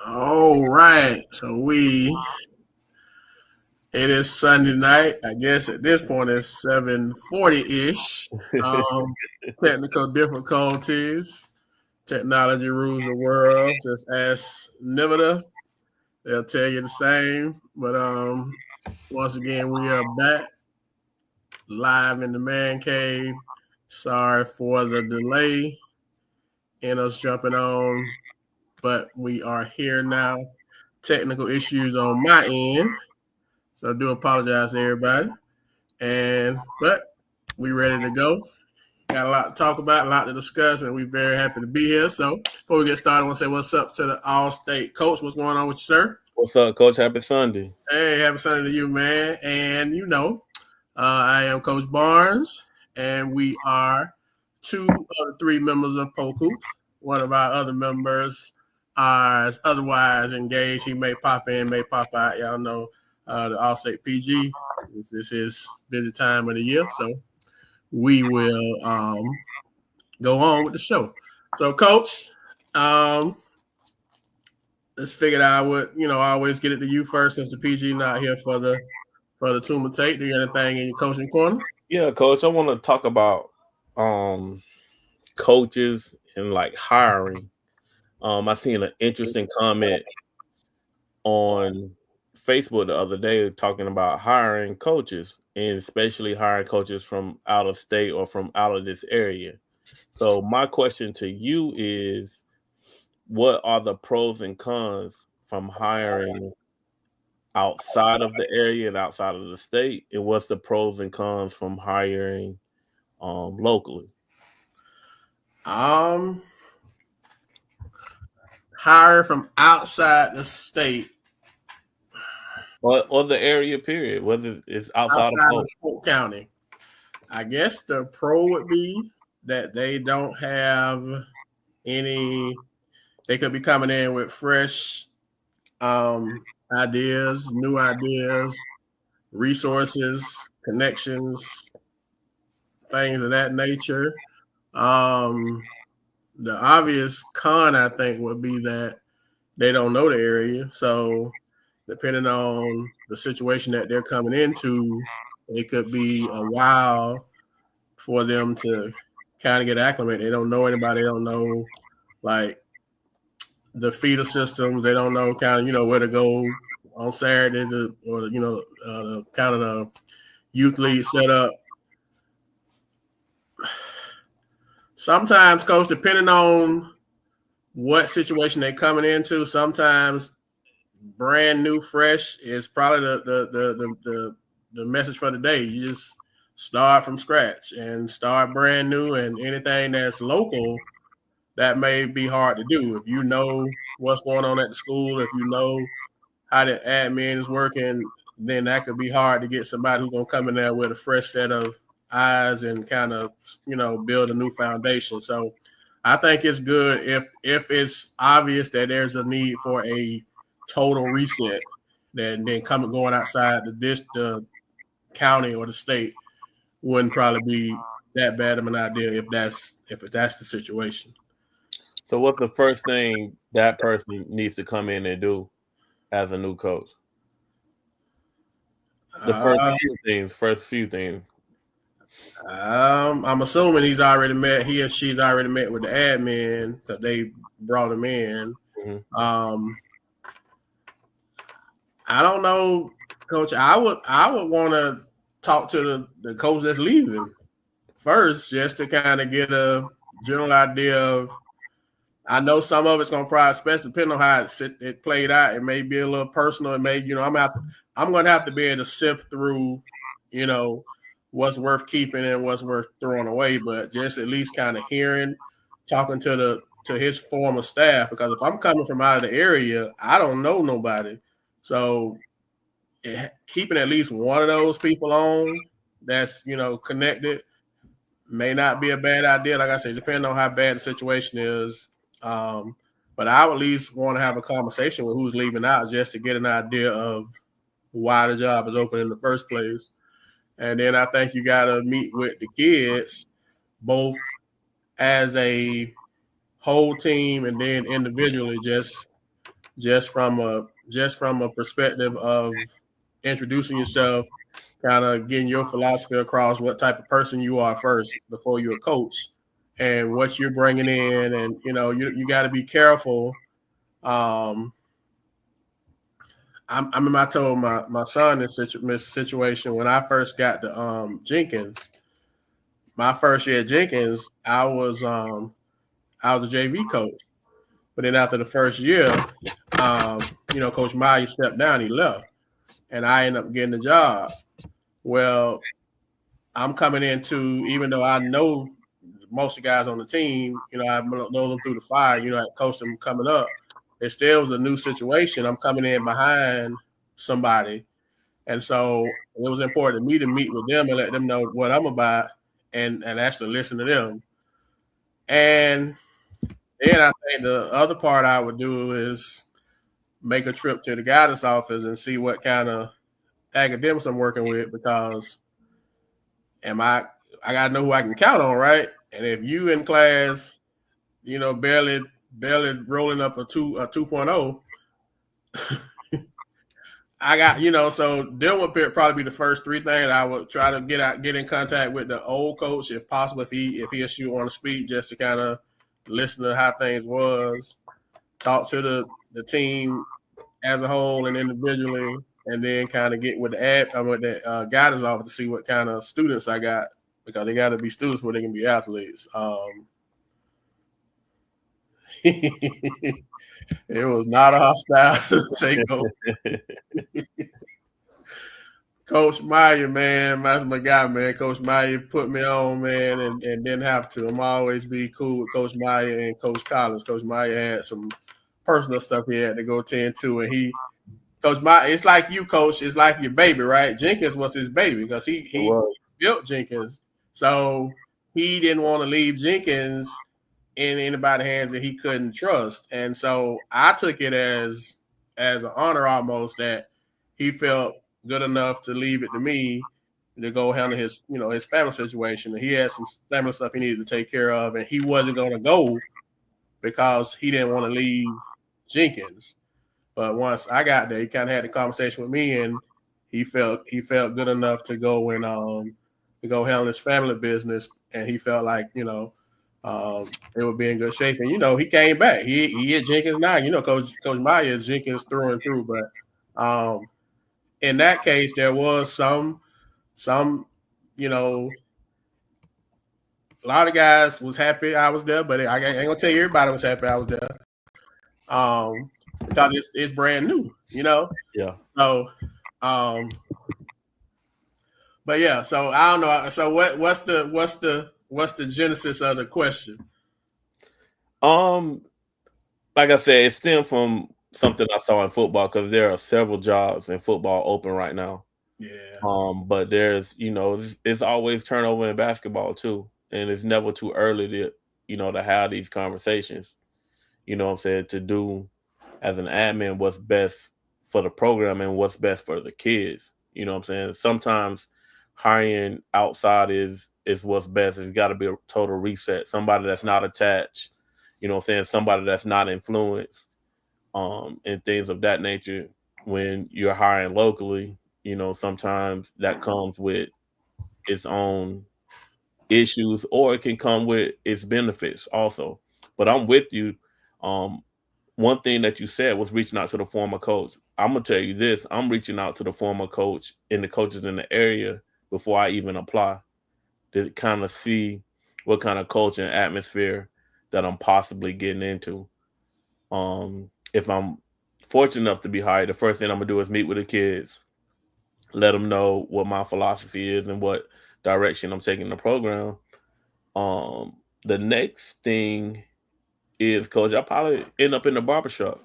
All right. It is Sunday night. I guess at this point it's 7:40-ish. Um, Technical difficulties. Technology rules the world. Just ask Nivida. They'll tell you the same. But once again, we are back live in the man cave. Sorry for the delay in us jumping on, but we are here now. Technical issues on my end. So I do apologize to everybody. But we ready to go. Got a lot to talk about, a lot to discuss, and we're very happy to be here. So before we get started, I want to say what's up to the All-State coach. What's going on with you, sir? What's up, Coach? Happy Sunday. Hey, happy Sunday to you, man. And I am Coach Barnes, and we are two of the three members of Polk. One of our other members is otherwise engaged. He may pop in, may pop out. Y'all know the All-State PG. This is his busy time of the year, so we will go on with the show. So, Coach, let's figure out what I always get it to you first, since the PG not here for the Tuma Take. Do you have anything in your coaching corner? Yeah, Coach. I want to talk about coaches and like hiring. I seen an interesting comment on Facebook the other day talking about hiring coaches, and especially hiring coaches from out of state or from out of this area. So my question to you is, what are the pros and cons from hiring outside of the area and outside of the state, and what's the pros and cons from hiring locally? Hire from outside the state, or the area period, whether it's outside of Polk County. I guess the pro would be that they don't have any. They could be coming in with fresh ideas, new ideas, resources, connections, things of that nature. The obvious con, I think, would be that they don't know the area. So depending on the situation that they're coming into, it could be a while for them to kind of get acclimated. They don't know anybody. They don't know, like, the feeder systems. They don't know kind of, where to go on Saturday or the kind of the youth league setup. Sometimes, Coach, depending on what situation they're coming into, sometimes brand new, fresh is probably the message for the day. You just start from scratch and start brand new, and anything that's local, that may be hard to do. If you know what's going on at the school, if you know how the admin is working, then that could be hard to get somebody who's going to come in there with a fresh set of eyes and kind of, build a new foundation. So I think it's good if it's obvious that there's a need for a total reset, then going outside the county or the state wouldn't probably be that bad of an idea if that's the situation. So what's the first thing that person needs to come in and do as a new coach? The first few things. I'm assuming he or she's already met with the admin that they brought him in. Mm-hmm. I don't know, Coach. I would want to talk to the coach that's leaving first, just to kind of get a general idea of. I know some of it's going to probably, especially depending on how it played out, it may be a little personal. It may, I'm going to have to be able to sift through, what's worth keeping and what's worth throwing away. But just at least kind of talking to his former staff, because if I'm coming from out of the area, I don't know nobody. So keeping at least one of those people on that's, connected may not be a bad idea. Like I said, depending on how bad the situation is. But I would at least want to have a conversation with who's leaving out, just to get an idea of why the job is open in the first place. And then I think you got to meet with the kids, both as a whole team and then individually, just just from a perspective of introducing yourself, kind of getting your philosophy across, what type of person you are first before you're a coach, and what you're bringing in, and you got to be careful. I remember I told my son this situation when I first got to Jenkins. My first year at Jenkins, I was a JV coach, but then after the first year, Coach Meyer stepped down, he left, and I ended up getting the job. Well, I'm coming into, even though I know most of the guys on the team, I know them through the fire, I coached them coming up. It still was a new situation. I'm coming in behind somebody. And so it was important to me to meet with them and let them know what I'm about and actually listen to them. And then I think the other part I would do is make a trip to the guidance office and see what kind of academics I'm working with, because I gotta know who I can count on, right? And if you in class, barely rolling up a 2.0, I got, so them would probably be the first three things I would try to get in contact with the old coach if possible, if he or she want to speak, just to kind of listen to how things was, talk to the team as a whole and individually, and then kind of get with the guidance office to see what kind of students I got, because they got to be students where they can be athletes. It was not a hostile takeover. Coach Meyer, man, that's my guy, man. Coach Meyer put me on, man, and didn't have to. I'm always be cool with Coach Meyer and Coach Collins. Coach Meyer had some personal stuff he had to go tend to, and Coach Meyer, it's like you, Coach. It's like your baby, right? Jenkins was his baby because he built Jenkins, so he didn't want to leave Jenkins in anybody's hands that he couldn't trust. And so I took it as an honor almost that he felt good enough to leave it to me to go handle his family situation. And he had some family stuff he needed to take care of, and he wasn't going to go because he didn't want to leave Jenkins. But once I got there, he kind of had a conversation with me, and he felt good enough to go and to go handle his family business, and he felt like it would be in good shape. And he came back. He at Jenkins now. Coach Meyer is Jenkins through and through. But in that case, there was some a lot of guys was happy I was there, but I ain't gonna tell you everybody was happy I was there. Because it's brand new, Yeah. So, but yeah. So I don't know. So what's the genesis of the question? Like I said, it stemmed from something I saw in football, because there are several jobs in football open right now. Yeah. But there's, it's always turnover in basketball too, and it's never too early to, to have these conversations. What I'm saying, to do as an admin what's best for the program and what's best for the kids. What I'm saying. Sometimes hiring outside is what's best. It's got to be a total reset. Somebody that's not attached. What I'm saying. Somebody that's not influenced, and things of that nature. When you're hiring locally, sometimes that comes with its own issues, or it can come with its benefits also. But I'm with you. One thing that you said was reaching out to the former coach. I'm gonna tell you this: I'm reaching out to the former coach and the coaches in the area before I even apply, to kind of see what kind of culture and atmosphere that I'm possibly getting into. If I'm fortunate enough to be hired, the first thing I'm gonna do is meet with the kids, let them know what my philosophy is and what direction I'm taking the program. The next thing is, coach, I'll probably end up in the barbershop,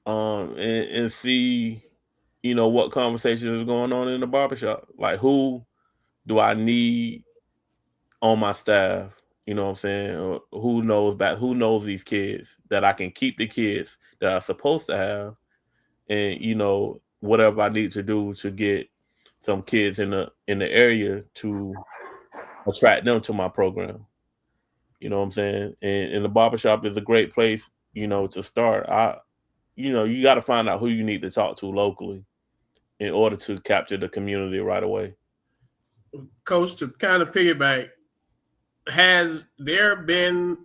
and see, what conversations is going on in the barbershop. Like, who do I need on my staff? What I'm saying? Or who knows these kids, that I can keep the kids that I'm supposed to have, and whatever I need to do to get some kids in the area to attract them to my program. What I'm saying? And the barbershop is a great place, to start. you got to find out who you need to talk to locally in order to capture the community right away. Coach, to kind of piggyback, has there been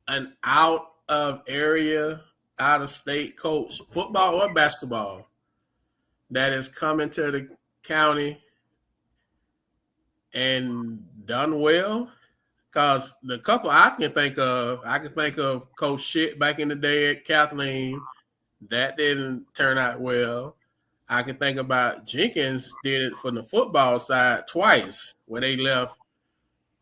an out of area, out of state coach, football or basketball, that has come into the county and done well? Because the couple I can think of Coach Shit back in the day at Kathleen. That didn't turn out well. I can think about Jenkins did it from the football side twice when they left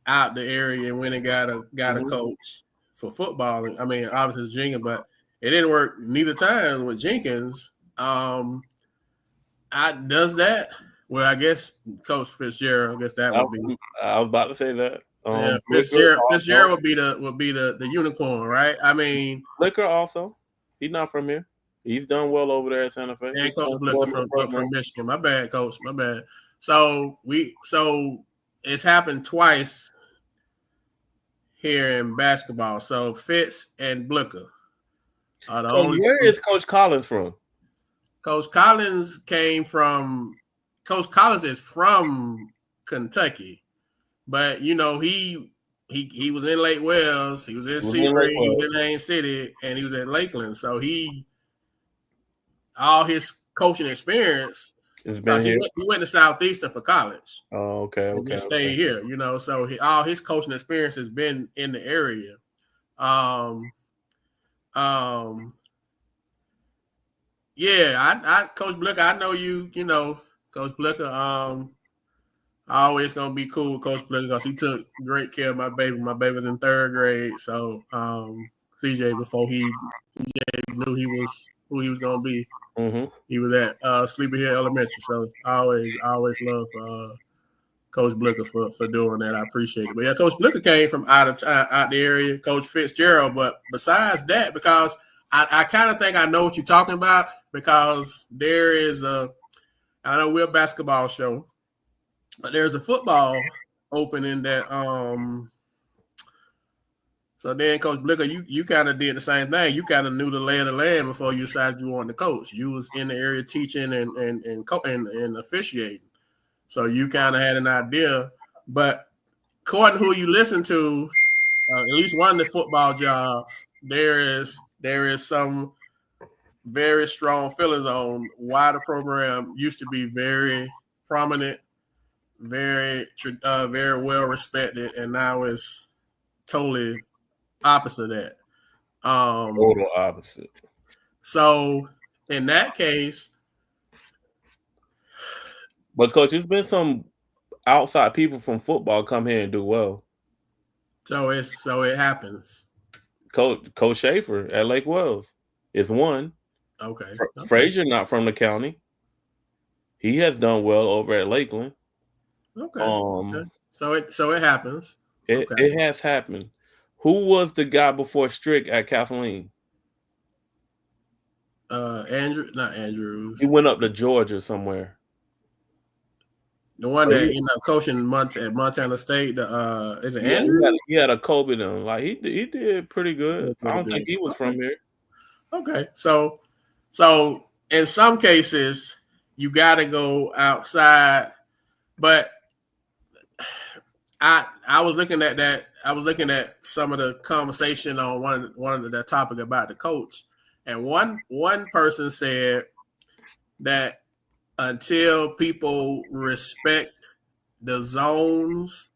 out the area and went and got a coach for football. I mean, obviously it's Jenkins, but it didn't work neither time with Jenkins. Does that? Well, I guess Coach Fitzgerald. I guess that would be. I was about to say that. Yeah, Fitzgerald would be the unicorn, right? I mean, Blicker also. He's not from here. He's done well over there at Santa Fe. And Coach Blicker from Michigan. My bad, Coach. My bad. So it's happened twice here in basketball. So Fitz and Blicker are the only. Where is Coach Collins from? Coach Collins is from Kentucky, but he was in Lake Wells, he was in Sebring, he was in Haines City, and he was at Lakeland. So all his coaching experience has been here. He went to Southeastern for college. Oh, okay. And just stayed here, So all his coaching experience has been in the area. Yeah, Coach Blicker, I know you. Coach Blicker. Always gonna be cool with Coach Blicker because he took great care of my baby. My baby was in 3rd grade, so CJ before he knew he was who he was gonna be. Mm-hmm. He was at Sleepy Hill Elementary, so I always love Coach Blicker for doing that. I appreciate it. But yeah, Coach Blicker came from out the area. Coach Fitzgerald, but besides that, because I kind of think I know what you're talking about, because there is I know we're a basketball show, but there's a football opening that so then Coach Blicker, you kind of did the same thing. You kind of knew the lay of the land before you decided you wanted to coach. You was in the area teaching and officiating. So you kind of had an idea, but according to who you listen to, at least one of the football jobs, there is some very strong feelings on why the program used to be very prominent, very well respected, and now it's totally opposite of that. Total opposite. So in that case, but Coach, there's been some outside people from football come here and do well. So it happens. Coach Schaefer at Lake Wells is one. Okay. Frazier not from the county. He has done well over at Lakeland. Okay. So it happens. It has happened. Who was the guy before Strick at Kathleen? Not Andrews. He went up to Georgia somewhere. The one that coaching at Montana State. Is it Andrews? He had a Kobe then. Like he did pretty good. I don't think he was from here. Okay, so in some cases you got to go outside, but I was looking at that. I was looking at some of the conversation on one of the topic about the coach, and one person said that until people respect the zones,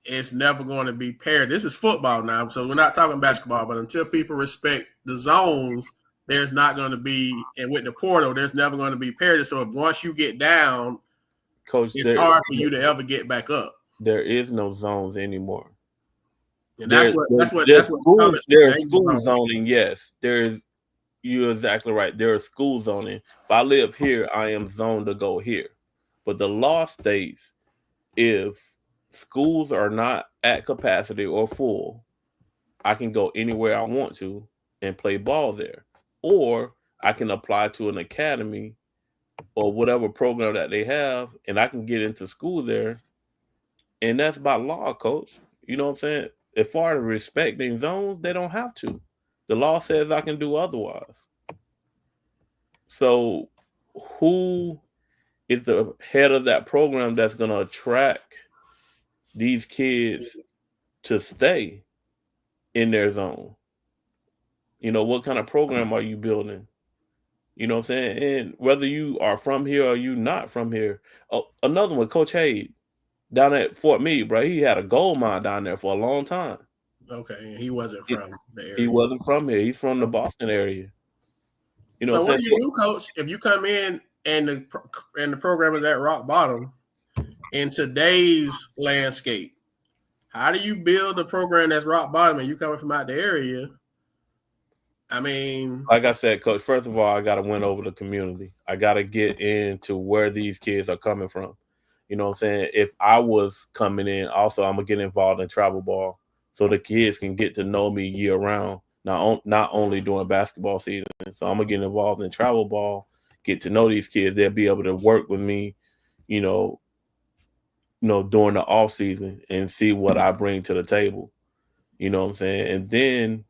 it's never going to be paired. This is football now, so we're not talking basketball. But until people respect the zones, there's not going to be, and with the portal, there's never going to be parity. So once you get down, Coach, it's hard for you to ever get back up. There is no zones anymore. And there's school zoning. Yes, you're exactly right. There is school zoning. If I live here, I am zoned to go here. But the law states if schools are not at capacity or full, I can go anywhere I want to and play ball there. Or I can apply to an academy or whatever program that they have, and I can get into school there. And that's by law, Coach. You know what I'm saying? As far as respecting zones, they don't have to. The law says I can do otherwise. So who is the head of that program that's going to attract these kids to stay in their zone? What kind of program are you building? You know what I'm saying? And whether you are from here or you not from here. Oh, another one, Coach Hayde, down at Fort Meade, bro. He had a gold mine down there for a long time. Okay, and he wasn't from the area. He wasn't from here. He's from the Boston area. So what do you do, Coach, if you come in and the program is at rock bottom in today's landscape? How do you build a program that's rock bottom and you coming from out the area? I mean, like I said, Coach, first of all, I got to win over the community. I got to get into where these kids are coming from. You know what I'm saying? If I was coming in, also, I'm going to get involved in travel ball so the kids can get to know me year round, not only during basketball season. So I'm going to get involved in travel ball, get to know these kids. They'll be able to work with me, during the off season and see what I bring to the table. You know what I'm saying? And then,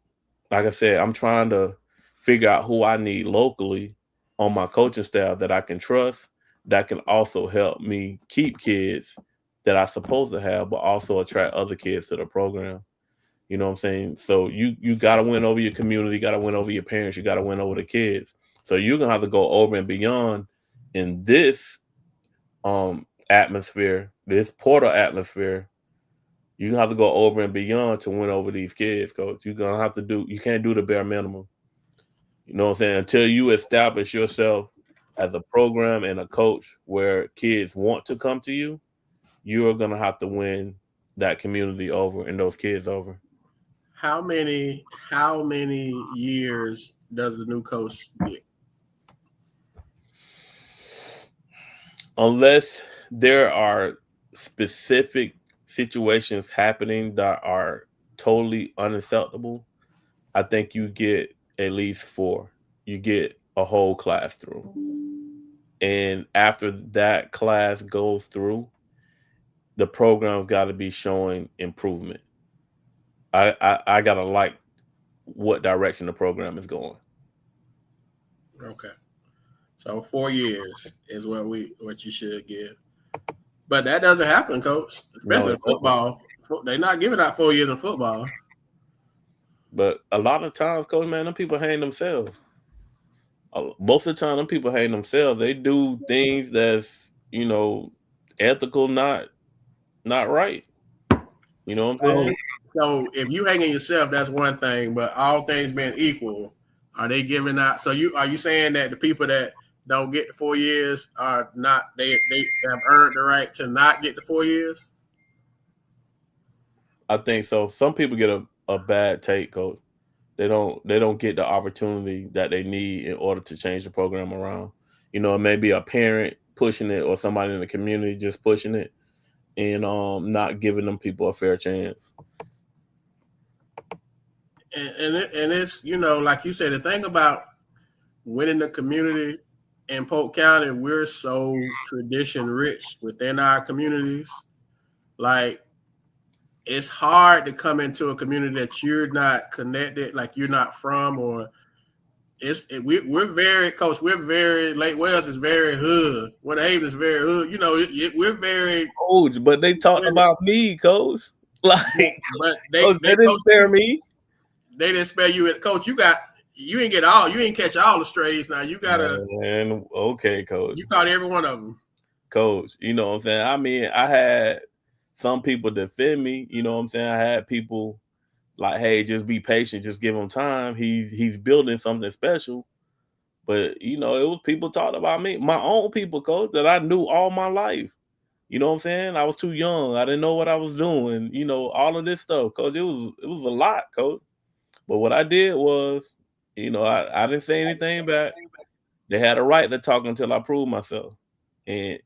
like I said, I'm trying to figure out who I need locally on my coaching staff that I can trust, that can also help me keep kids that I'm supposed to have, but also attract other kids to the program. You know what I'm saying? So you got to win over your community, got to win over your parents, you got to win over the kids. So you're going to have to go over and beyond in this atmosphere, this portal atmosphere. You have to go over and beyond to win over these kids, Coach. You can't do the bare minimum. You know what I'm saying? Until you establish yourself as a program and a coach where kids want to come to you, you are going to have to win that community over and those kids over. How many years does the new coach get? Unless there are specific situations happening that are totally unacceptable, I think you get at least 4. You get a whole class through. And after that class goes through, the program's got to be showing improvement. I got to like what direction the program is going. Okay. So 4 years is what you should give. But that doesn't happen, Coach. Especially in football. They're not giving out 4 years in football. But a lot of times, Coach, man, them people hang themselves. Most of the time, them people hang themselves. They do things that's, ethical, not right. You know what I'm saying? So if you hanging yourself, that's one thing. But all things being equal, are they giving out? So are you saying that the people that don't get the 4 years are not they have earned the right to not get the 4 years? I think so. Some people get a bad take, Coach. They don't get the opportunity that they need in order to change the program around. It may be a parent pushing it or somebody in the community just pushing it and not giving them people a fair chance. And it's, like you said, the thing about winning the community in Polk County, we're so tradition rich within our communities. Like, it's hard to come into a community that you're not connected, like you're not from, or we're very, Coach, we're very, Lake Wales is very hood. Winter Haven is very hood. We're very. Coach, but they talked about me, Coach. Like, but they didn't spare me. They didn't spare you. Coach, you ain't catch all the strays. Now you gotta. Man, okay, Coach. You caught every one of them. Coach, you know what I'm saying? I mean, I had some people defend me. You know what I'm saying? I had people like, hey, just be patient, just give him time. He's building something special. But it was people talking about me, my own people, Coach, that I knew all my life. You know what I'm saying? I was too young. I didn't know what I was doing. All of this stuff, Coach. It was a lot, Coach. But what I did was, I didn't say anything back. They had a right to talk until I proved myself. And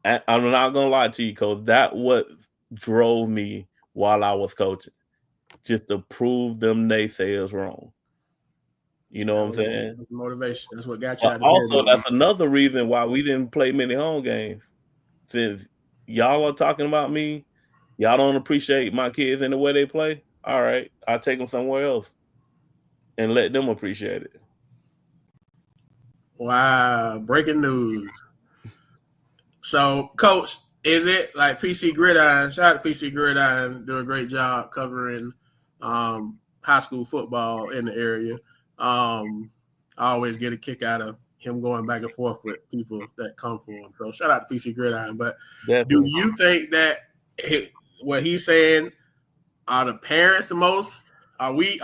I'm not gonna lie to you, Coach. That what drove me while I was coaching, just to prove them naysayers wrong. You know what I'm saying? Motivation. That's what got you out of also, that's another reason why we didn't play many home games. Since y'all are talking about me, y'all don't appreciate my kids and the way they play. All right, I'll take them somewhere else and let them appreciate it. Wow, breaking news. So, Coach, is it like PC Gridiron? Shout out to PC Gridiron, do a great job covering high school football in the area. I always get a kick out of him going back and forth with people that come for him. So, shout out to PC Gridiron. But do Definitely. you think that what he's saying are the parents the most? Are we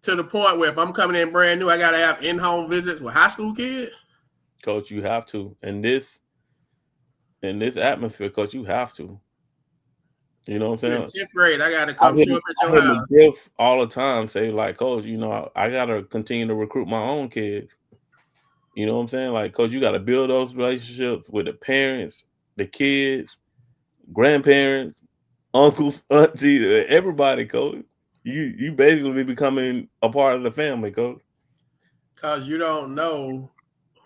to the point where if I'm coming in brand new, I got to have in-home visits with high school kids? Coach, you have to. In this atmosphere, coach, you have to. You know what I'm You're in saying? 10th grade. I got to I come hear, show up at I your hear house. McGriff all the time say, like, coach, I gotta continue to recruit my own kids. You know what I'm saying? Like, coach, you gotta build those relationships with the parents, the kids, grandparents, uncles, aunties, everybody, coach. You basically be becoming a part of the family, coach. Because you don't know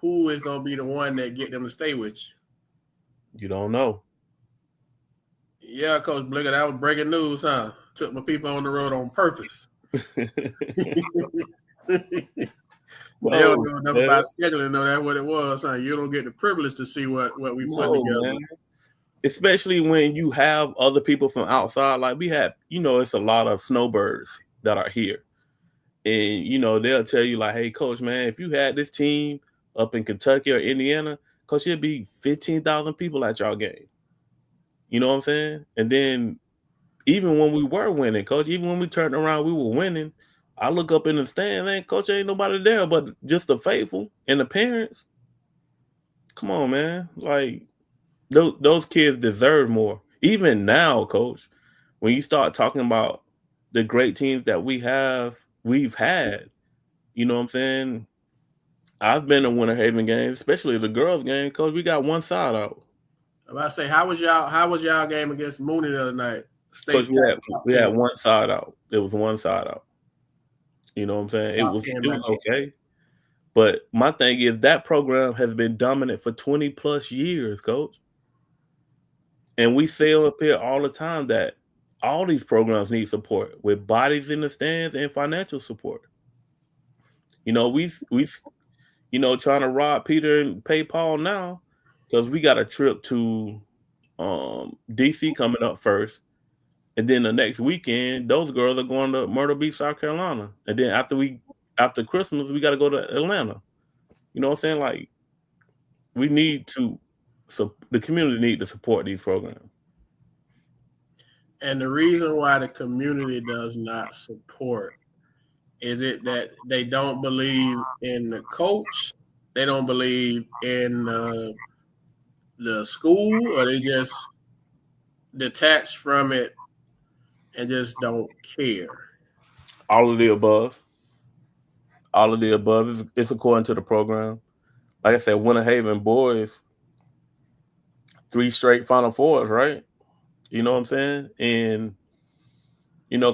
who is going to be the one that get them to stay with you. You don't know. Yeah, Coach Blicker, that was breaking news, huh? Took my people on the road on purpose. They don't No, know enough man. about scheduling, know that's what it was, huh? You don't get the privilege to see what we put No, together. man. Especially when you have other people from outside. Like we have, it's a lot of snowbirds that are here. And they'll tell you like, hey, coach, man, if you had this team up in Kentucky or Indiana, coach, it'd be 15,000 people at y'all game. You know what I'm saying? And then even when we were winning, coach, even when we turned around, we were winning. I look up in the stand, man, coach, ain't nobody there but just the faithful and the parents. Come on, man. Like those kids deserve more. Even now, coach, when you start talking about the great teams that we've had, you know what I'm saying? I've been to Winter Haven games, especially the girls' game, coach. We got one side out. I'm about to say, how was y'all game against Mooney the other night? Coach, State top we had 10. one side out. It was one side out. You know what I'm saying? It Top was 10 matchup. okay. But my thing is that program has been dominant for 20 plus years, coach. And we say up here all the time that all these programs need support with bodies in the stands and financial support. We trying to rob Peter and pay Paul now because we got a trip to DC coming up first. And then the next weekend, those girls are going to Myrtle Beach, South Carolina. And then after Christmas, we got to go to Atlanta. You know what I'm saying? Like we need to, so the community need to support these programs. And the reason why the community does not support is it that they don't believe in the coach, they don't believe in the school, or they just detach from it and just don't care? All of the above. All of the above. It's according to the program. Like I said, Winter Haven boys, 3 straight Final Fours, right? You know what I'm saying? And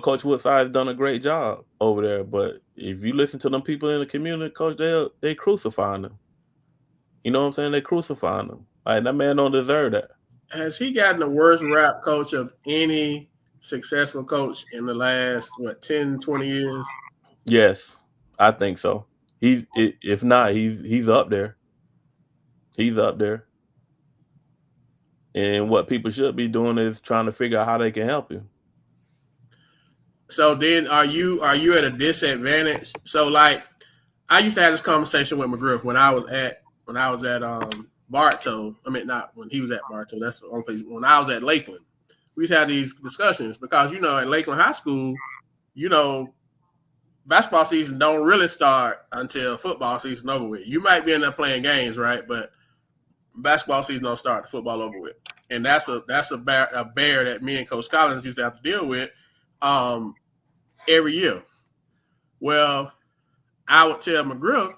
Coach Woodside has done a great job over there. But if you listen to them people in the community, Coach, they crucifying them. You know what I'm saying? They crucifying them. Like that man don't deserve that. Has he gotten the worst rap, coach, of any successful coach in the last 10, 20 years? Yes, I think so. If not, he's up there. He's up there. And what people should be doing is trying to figure out how they can help him. So then are you at a disadvantage? So like I used to have this conversation with McGriff when I was at Bartow. I mean, not when he was at Bartow. That's the only place. When I was at Lakeland, we've had these discussions because at Lakeland High School, basketball season don't really start until football season over with. You might be in there playing games, right? But basketball season don't start, the football over with, and that's a bear that me and Coach Collins used to have to deal with every year. Well, I would tell McGriff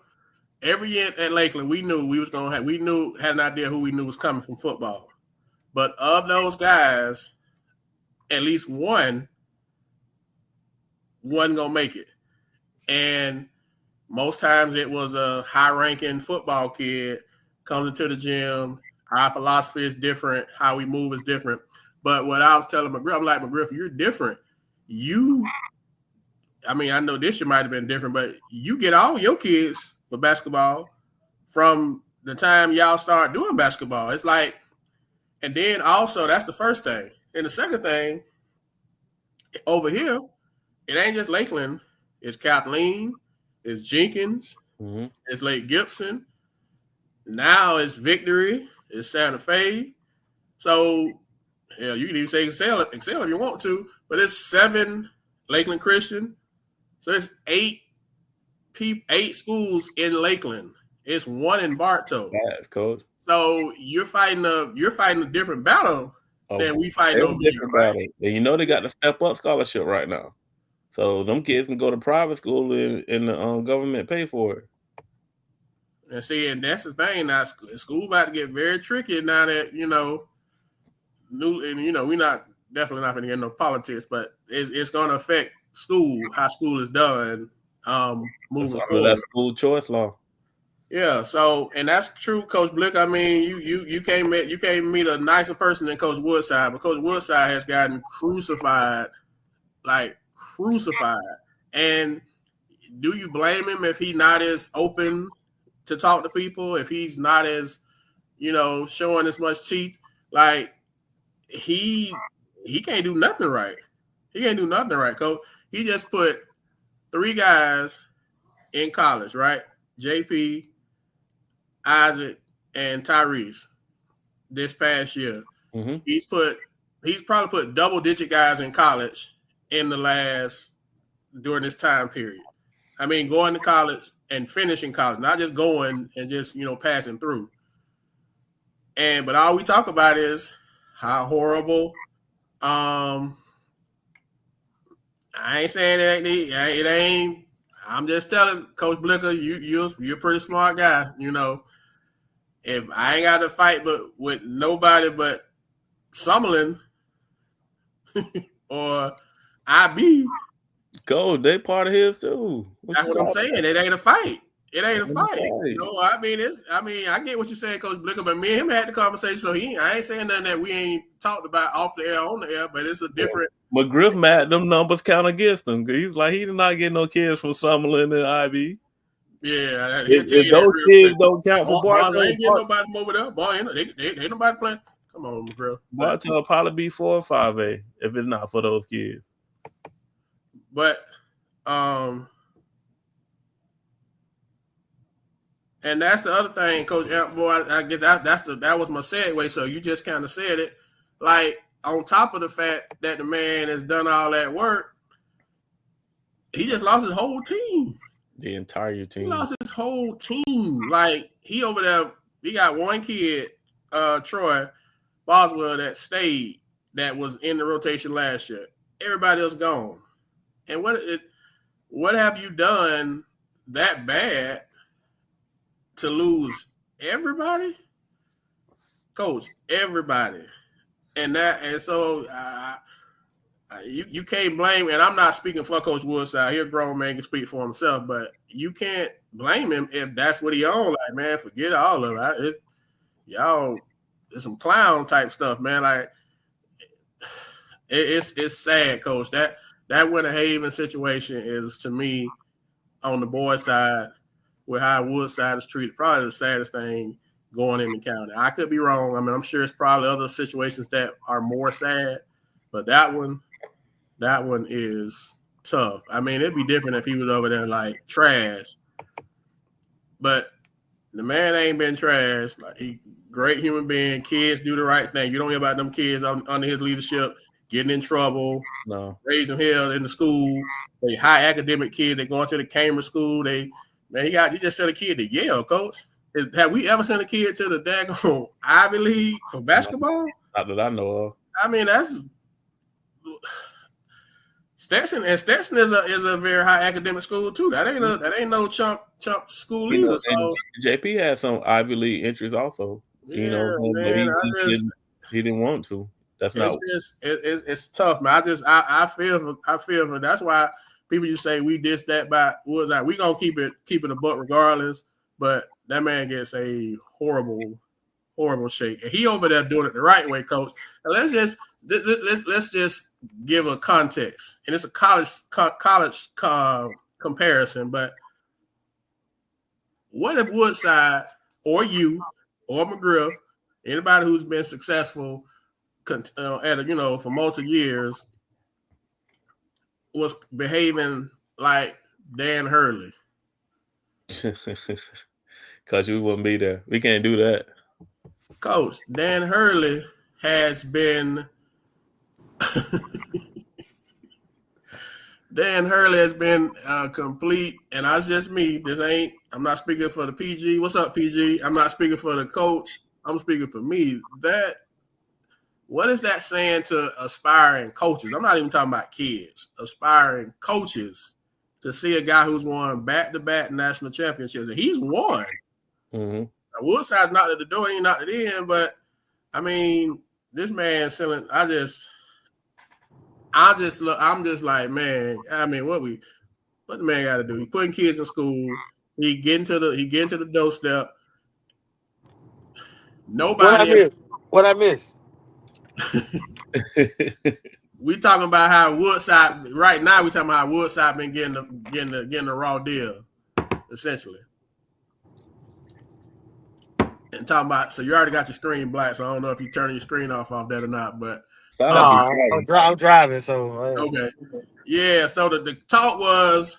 every year at Lakeland, we knew had an idea who we knew was coming from football, but of those guys, at least one wasn't gonna make it, and most times it was a high-ranking football kid comes into the gym. Our philosophy is different. How we move is different. But what I was telling McGriff, I'm like, McGriff, you're different. You I mean, I know this year might have been different, but you get all your kids for basketball from the time y'all start doing basketball. It's like, and then also that's the first thing. And the second thing, over here, it ain't just Lakeland. It's Kathleen, it's Jenkins, it's Lake Gibson. Now it's Victory, it's Santa Fe. So, yeah, you can even say Excel if you want to, but it's 7 Lakeland Christian. So it's 8 schools in Lakeland. It's 1 in Bartow. That's cool. So you're fighting a different battle than we fighting over here, right? And you know they got the step up scholarship right now. So them kids can go to private school and the government pay for it. And see, and that's the thing. Now school about to get very tricky now that we're not definitely not going to get no politics, but it's going to affect school, how school is done moving forward. That school choice law. Yeah, so and that's true, Coach Blick. I mean, you can't meet a nicer person than Coach Woodside, but Coach Woodside has gotten crucified. And do you blame him if he's not as open to talk to people, if he's not as, showing as much teeth? Like he can't do nothing right. He can't do nothing right, Coach. He just put 3 guys in college, right? JP, Isaac, and Tyrese this past year. Mm-hmm. He's probably put double-digit guys in college during this time period. I mean, going to college and finishing college, not just going and just, passing through. But all we talk about is how horrible. I ain't saying it ain't. I'm just telling Coach Blicker, you're a pretty smart guy. If I ain't got to fight with nobody but Summerlin or IB, go. They part of his too. That's what I'm saying. It ain't a fight. It ain't a fight. I get what you're saying, Coach Blicker, but me and him had the conversation, so I ain't saying nothing that we ain't talked about off the air, on the air, but it's a different. But Griff mad them numbers count against him. He's like, he did not get no kids from Summerlin and IB. Yeah, if those kids don't count for Bartow, ain't getting nobody from over there. Boy, ain't nobody playing. Come on, bro. Bartow will probably be 4 or 5A if it's not for those kids. But and that's the other thing, Coach Boy. I guess that was my segue. So you just kind of said it. Like, on top of the fact that the man has done all that work, he just lost his whole team. The entire team. He lost his whole team. Like, he over there, he got one kid, Troy Boswell, that stayed, that was in the rotation last year. Everybody else gone. And what have you done that bad to lose everybody? Coach, everybody. And so you can't blame, and I'm not speaking for Coach Woodside. He's a grown man, can speak for himself, but you can't blame him if that's what he on. Like, man, forget all of it. It's some clown type stuff, man. Like, it's sad, Coach. That Winter Haven situation is, to me, on the boys' side, with how Woodside is treated, probably the saddest thing going in the county. I could be wrong. I mean, I'm sure it's probably other situations that are more sad, but that one is tough. I mean, it'd be different if he was over there like trash, but the man ain't been trash. Like, he great human being. Kids do the right thing. You don't hear about them kids under his leadership getting in trouble. No, raising hell in the school. They high academic kids. They going to the Cambridge school. He just sent a kid to Yale, Coach. Have we ever sent a kid to the daggone Ivy League for basketball? Not that I know of. I mean, that's Stetson, and Stetson is a very high academic school too. That ain't no chump school either. So JP had some Ivy League interests also. Yeah, but he didn't want to. That's not. It's tough, man. I feel for. That's why people just say we dissed that by Woodside. We gonna keep it a buck regardless. But that man gets a horrible horrible shape. And he over there doing it the right way, coach. And let's just give a context. And it's a college comparison, but what if Woodside or you or McGriff, anybody who's been successful at for multiple years, was behaving like Dan Hurley? Because we wouldn't be there. We can't do that. Coach, Dan Hurley has been complete, and that's just me. I'm not speaking for the PG. What's up, PG? I'm not speaking for the coach. I'm speaking for me. What is that saying to aspiring coaches? I'm not even talking about kids. Aspiring coaches to see a guy who's won back-to-back national championships, and he's won. Mm-hmm. Woodside's knocked at the door, he knocked it in, but I mean, this man selling. I'm just like, man. I mean, what the man got to do? He putting kids in school. He getting to the doorstep. Nobody. What I missed? We talking about how Woodside right now. We talking about how Woodside been getting the raw deal, essentially. And talking about, so you already got your screen black, so I don't know if you're turning your screen off that or not, but I'm driving, so okay. Yeah, so the talk was,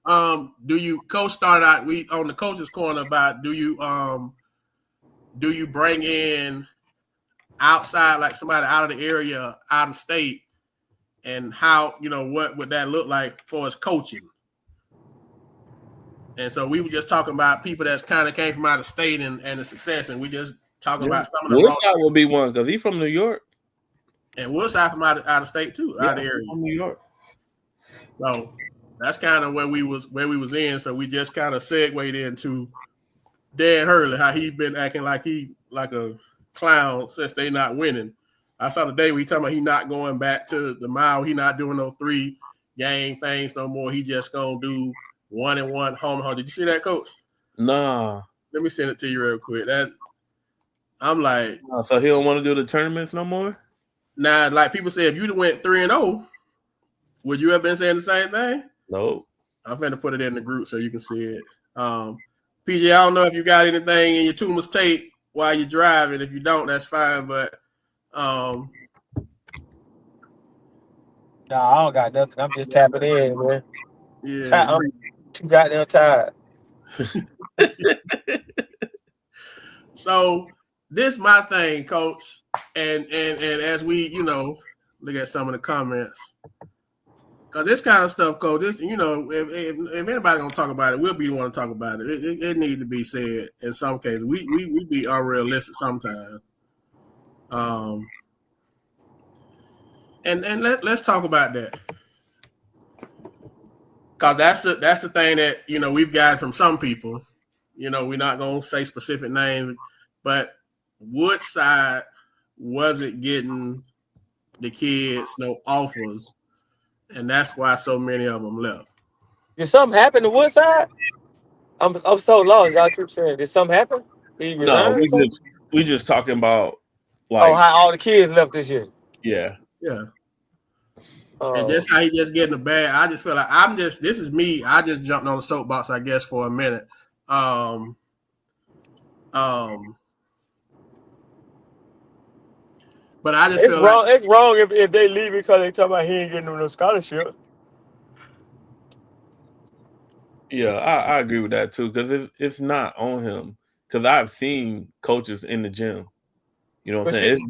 coach started out on the coach's corner about do you bring in outside, like somebody out of the area, out of state, and how, what would that look like for his coaching? And so we were just talking about people that's kind of came from out of state and the success, and we just talking about some of the Woodside will be one because he's from New York, and Woodside from out of state too, out of the area, from New York. So that's kind of where we was in. So we just kind of segued into Dan Hurley, how he been acting like a clown since they not winning. I saw the day we talking about he not going back to the mile. He not doing no 3-game things no more. He just gonna do 1-1 home. Did you see that, Coach? Nah. Let me send it to you real quick. I'm like, so he don't want to do the tournaments no more? Nah, like people say, if you'd went 3-0, would you have been saying the same thing? No. I'm finna put it in the group so you can see it. PJ, I don't know if you got anything in your Tumas tape while you're driving. If you don't, that's fine. But no, I don't got nothing. I'm just tapping in, man. Yeah, I'm too goddamn tired. So this my thing, Coach, and as we look at some of the comments, because this kind of stuff, Coach, this if anybody gonna talk about it, we'll be the one to talk about it. It needs to be said in some cases. We be unrealistic sometimes. And let's talk about that. Cause that's the thing that we've got from some people. We're not gonna say specific names, but Woodside wasn't getting the kids no offers, and that's why so many of them left. Did something happen to Woodside? I'm so lost. Y'all keep saying, did something happen? No, we just talking about like how all the kids left this year. Yeah. And just how he just getting a bag. I just feel like this is me. I just jumped on the soapbox, I guess, for a minute. But I just feel wrong. It's wrong if they leave because they talk about he ain't getting no scholarship. Yeah, I agree with that too, because it's not on him. Because I've seen coaches in the gym. You know what I'm saying?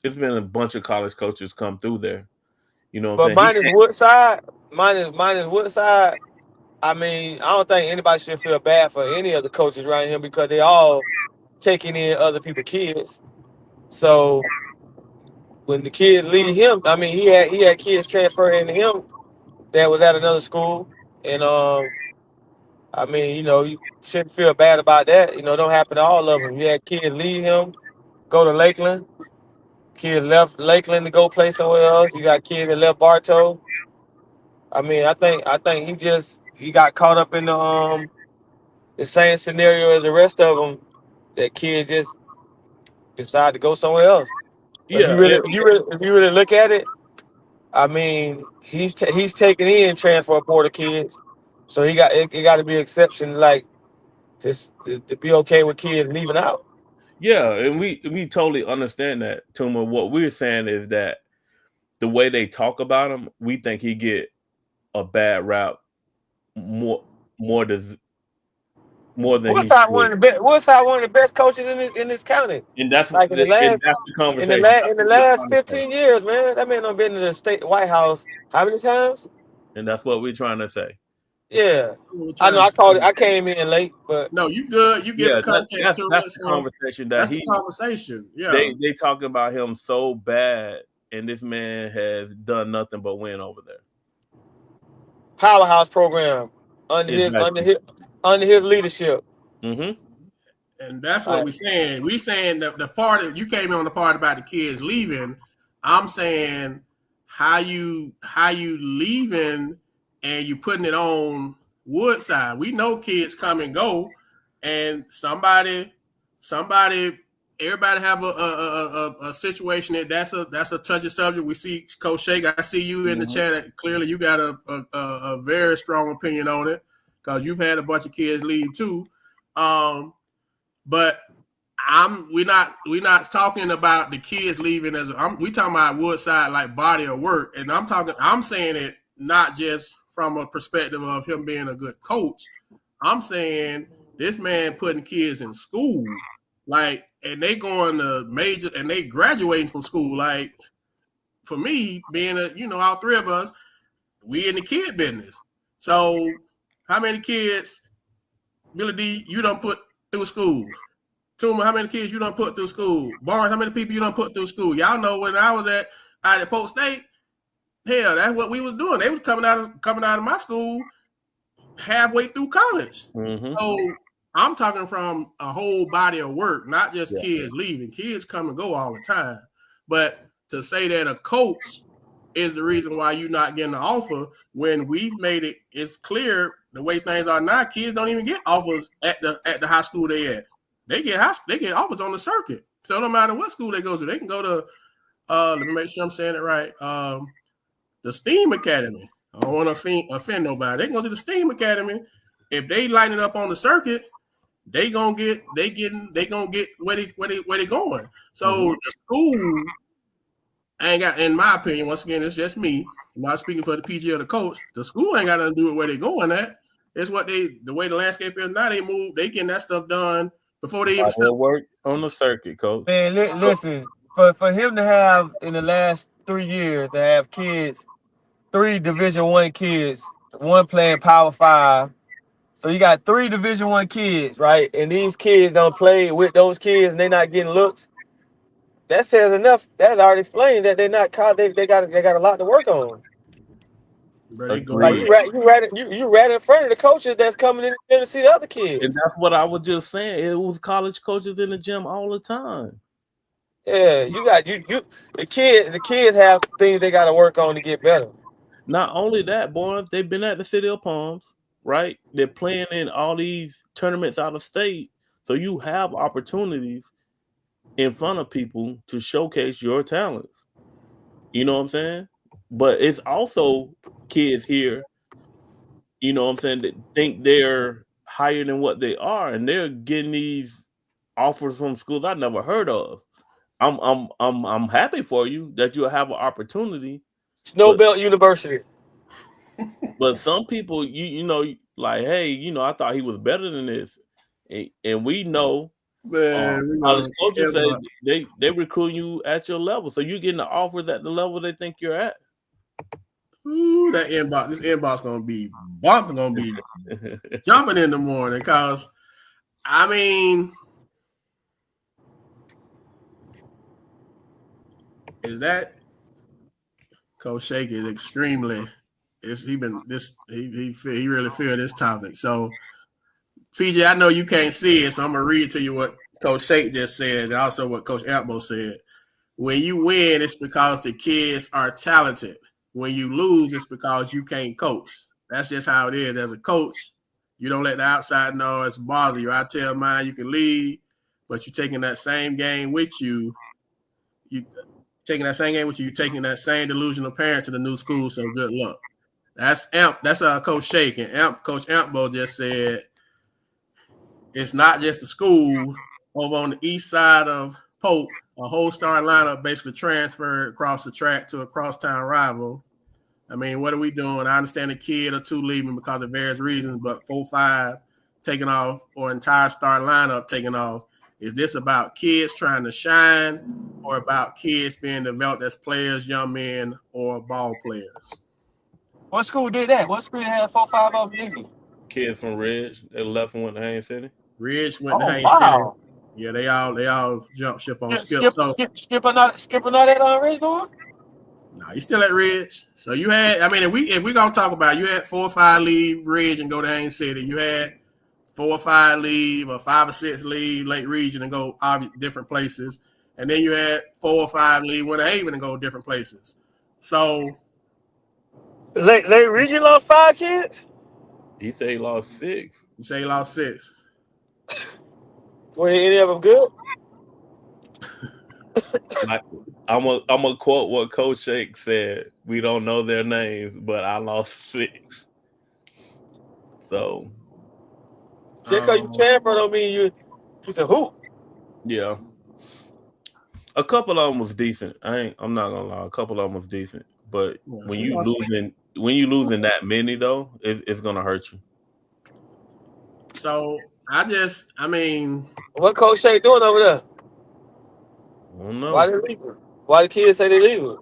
It's been a bunch of college coaches come through there. You know what I'm saying? But mine is Woodside. I mean, I don't think anybody should feel bad for any of the coaches around here because they all taking in other people's kids. So when the kids leave him, I mean, he had kids transfer into him that was at another school, and I mean, you shouldn't feel bad about that. Don't happen to all of them. You had kids leave him, go to Lakeland. Kids left Lakeland to go play somewhere else. You got kids that left Bartow. I mean, I think he got caught up in the same scenario as the rest of them. That kids just decide to go somewhere else. But Yeah, if you really look at it, I mean, he's taking in transfer portal kids, so it got to be an exception, like to be okay with kids leaving out. yeah, and we totally understand that, Tuma. What we're saying is that the way they talk about him, we think he get a bad rap more more than he Woodside should. one of the best coaches in this county. And that's Like the conversation. in the last 15 years, man, that man done been to the state White House how many times? And that's what we're trying to say. Yeah, We're I know. trying to say. I came in late, but No, you good. You get Yeah, the context to that's it. the So conversation that that's the conversation. Yeah. they talking about him so bad, and this man has done nothing but win over there. powerhouse program under Exactly. under his leadership. Mm-hmm. And that's what we're saying. We're saying that the part of you came in on the part about the kids leaving. I'm saying how you leaving and you putting it on Woodside. We know kids come and go, and everybody have a situation that's a touchy subject. We see Coach Shake. I see you in the chat. Clearly, you got a very strong opinion on it because you've had a bunch of kids leave too. But we're not talking about the kids leaving we talking about Woodside like body of work, and I'm saying it not just from a perspective of him being a good coach. I'm saying this man putting kids in school, like, and they going to major and they graduating from school. Like, for me, being all three of us, we in the kid business. So how many kids, Billy D, you don't put through school? Tuma, how many kids you done put through school? Barnes, how many people you done put through school? Y'all know when I was out at Polk State, hell, that's what we was doing. They was coming out of my school halfway through college. Mm-hmm. So I'm talking from a whole body of work, not just kids leaving. Kids come and go all the time. But to say that a coach is the reason why you're not getting an offer when we've made it's clear the way things are now, kids don't even get offers at the high school they at. They get offers on the circuit. So no matter what school they go to, they can go to let me make sure I'm saying it right. The STEAM Academy. I don't want to offend nobody. They can go to the STEAM Academy. If they line it up on the circuit, they gonna get where they going. So the school ain't got, in my opinion, once again, it's just me. I'm not speaking for the PG or the coach. The school ain't got nothing to do with where they going at. It's the way the landscape is now. They getting that stuff done before they even start work on the circuit, coach. Man, listen, for him to have in the last 3 years to have kids, 3 Division I kids, one playing Power 5. So you got 3 Division I kids, right? And these kids don't play with those kids, and they're not getting looks. That says enough. That already explained that they're not caught. They got a lot to work on. Like you right in front of the coaches that's coming in to see the other kids. And that's what I was just saying. It was college coaches in the gym all the time. Yeah, you got the kids have things they got to work on to get better. Not only that, boy, they've been at the City of Palms, right? They're playing in all these tournaments out of state. So you have opportunities in front of people to showcase your talents. You know what I'm saying? But it's also kids here, you know what I'm saying, that think they're higher than what they are, and they're getting these offers from schools I never heard of. I'm happy for you that you have an opportunity. Snowbelt University. But some people, like, hey, I thought he was better than this, and we know. College coaches say they recruit you at your level, so you're getting the offers at the level they think you're at. Ooh, this inbox gonna be bumping, gonna be jumping in the morning. Cause I mean, is that Coach Shake is extremely? He really feel this topic. So PJ, I know you can't see it, so I'm gonna read to you what Coach Shake just said, and also what Coach Ambo said. When you win, it's because the kids are talented. When you lose, it's because you can't coach. That's just how it is. As a coach, you don't let the outside noise bother you. I tell mine you can lead, but you're taking that same game with you. You taking that same game with you. You're taking that same delusional parent to the new school. So good luck. That's Amp. That's Coach Shake and Coach Ampbo just said it's not just the school over on the east side of Polk. A whole starting lineup basically transferred across the track to a crosstown rival. I mean, what are we doing? I understand a kid or two leaving because of various reasons, but 4-5 taking off or entire starting lineup taking off. Is this about kids trying to shine or about kids being developed as players, young men, or ball players? What school did that? What school had 4-5 of them leaving? Kids from Ridge, they left and went to Haines City. Ridge went to Haines wow. City. Yeah, they all jumped ship on Skip. Skipping all that on Ridge door? No, he's still at Ridge. So you had, I mean, if we gonna talk about it, you had 4 or 5 leave Ridge and go to Haines City. You had 4 or 5 leave or 5 or 6 leave Lake Region and go different places. And then you had 4 or 5 leave Winter Haven and go different places. So Lake Region lost 5 kids? He said he lost 6. You say he lost 6. Were any of them good? I'm gonna quote what Coach Shake said. We don't know their names, but I lost 6. So just because you transfer don't mean you can hoop. Yeah. A couple of them was decent. I'm not gonna lie. A couple of them was decent. But when you losing that many though, it's gonna hurt you. So what Coach Shake doing over there? I don't know. Why they leaving? Why the kids say they leaving?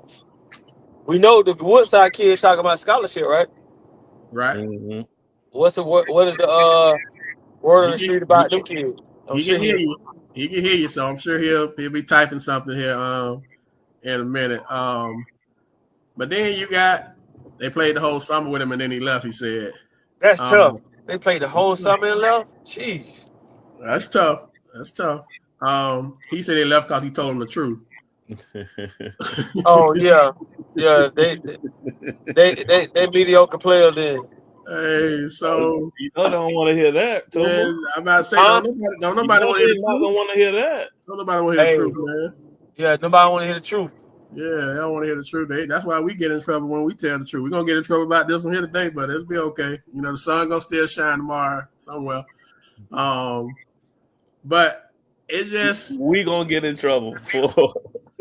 We know the Woodside kids talking about scholarship, right? Right. Mm-hmm. What is the word on the street about them kids? He can hear you. He can hear you, so I'm sure he'll be typing something here in a minute. But then they played the whole summer with him and then he left, he said. That's tough. They played the whole summer and left? Jeez. That's tough. He said they left because he told them the truth. Oh yeah. Yeah, they mediocre players then. Hey, so you don't want to hear that. Yeah, I'm about to say don't nobody want to hear the truth. Don't want to hear that. Don't nobody want to hear the truth, man. Yeah, nobody want to hear the truth. Yeah, they don't want to hear the truth. That's why we get in trouble when we tell the truth. We're gonna get in trouble about this one here today, but it'll be okay. You know, the sun gonna still shine tomorrow somewhere. But it's just we gonna get in trouble for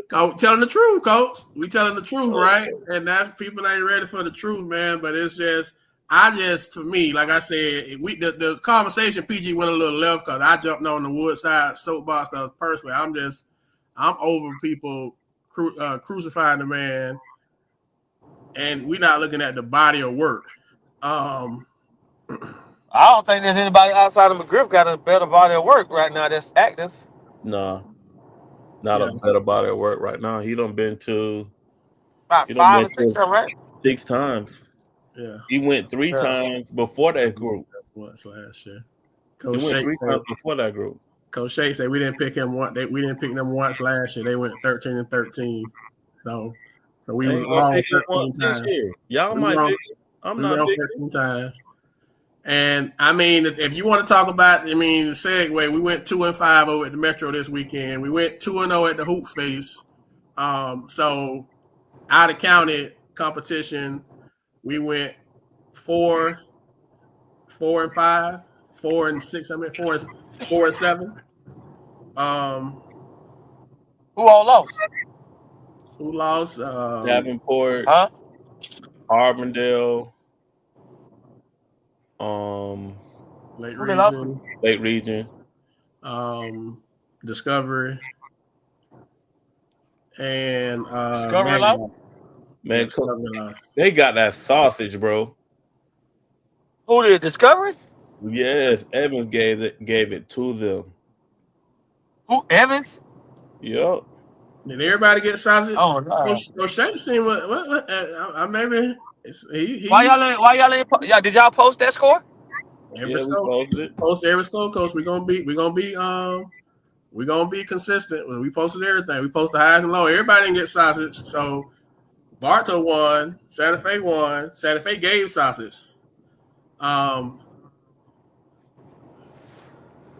telling the truth, Coach. We telling the truth, right? And that's people ain't ready for the truth, man. But it's just. For me, like I said, the conversation PG went a little left because I jumped on the Woodside soapbox because personally, I'm over people crucifying the man, and we're not looking at the body of work. I don't think there's anybody outside of McGriff got a better body of work right now that's active. No, not a better body of work right now. He done been to about 5 or 6 times, right? 6 times. Yeah, he went 3 times before that group. Once last year, Coach he went 3 times before that group. Coach Shea said we didn't pick him one. We didn't pick them once last year. They went 13-13. So we was wrong 13 times. Y'all might pick. I'm not wrong 13 times. And I mean, if you want to talk about, the segue, we went 2-5 over at the Metro this weekend. We went 2-0 at the Hoop Face. So out of county competition. We went 4-5, 4-6. 4-7. Who all lost? Who lost? Davenport, Arbondale, Lake Region, Discovery, and Discovery lost. Man, they got that sausage, bro. Who did Discovery? Yes, Evans gave it to them. Who, Evans? Yep. Did everybody get sausage? Oh no. Shane seen what maybe he. Why y'all ain't? Yeah, did y'all post that score? Post every score, Coach. We're gonna be consistent. We posted everything. We posted the highs and lows. Everybody didn't get sausage, so. Bartow won. Santa Fe won. Santa Fe gave sausage.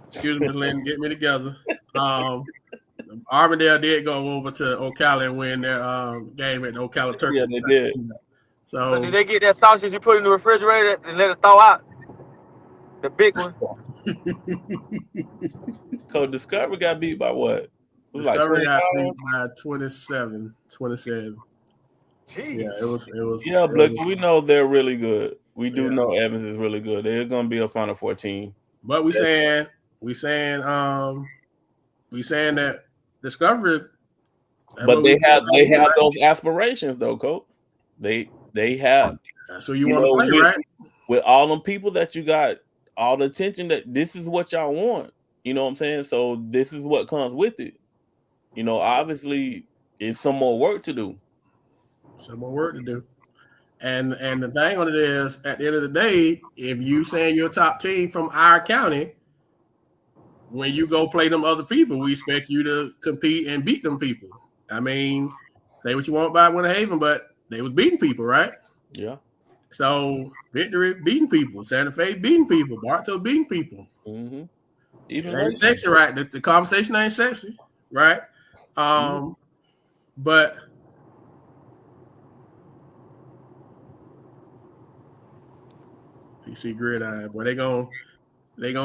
Excuse me, Lynn, get me together. Armandale did go over to Ocala and win their game at the Ocala Turkey. Yeah, they did. So So did they get that sausage you put in the refrigerator and let it thaw out? The big one. Coach Discovery got beat by what? It was like Discovery got 25? beat by 27. Jeez. Yeah, it was. Yeah, it Blake, was- we know they're really good. We do Yeah. know Evans is really good. They're gonna be a Final Four team. But we saying that Discovery. But they have those aspirations though, Coach. They have. So you want to play, right? With all them people that you got, all the attention that this is what y'all want. You know what I'm saying? So this is what comes with it. You know, obviously it's some more work to do. Some more work to do. And the thing on it is, at the end of the day, if you saying you're a top team from our county, when you go play them other people, we expect you to compete and beat them people. I mean, say what you want about Winter Haven, but they was beating people, right? Yeah. So Victory beating people, Santa Fe beating people, Bartow beating people. Mm-hmm. Even it ain't sexy, right? The conversation ain't sexy, right? But PC Gridiron, boy, they gonna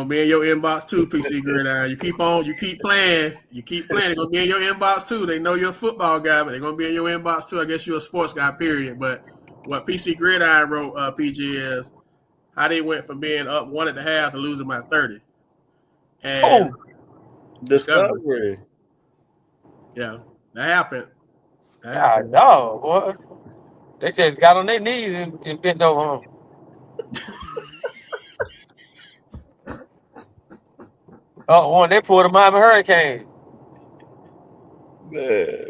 be in your inbox too. PC Gridiron, you keep playing, they're gonna be in your inbox too. They know you're a football guy, but they're gonna be in your inbox too. I guess you're a sports guy, period. But what PC Gridiron wrote, PG, is how they went from being up 1 at the half to losing by 30. And Discovery. Yeah, that happened. God, no, boy. They just got on their knees and bent over. Oh, they pulled a Miami Hurricane. Man.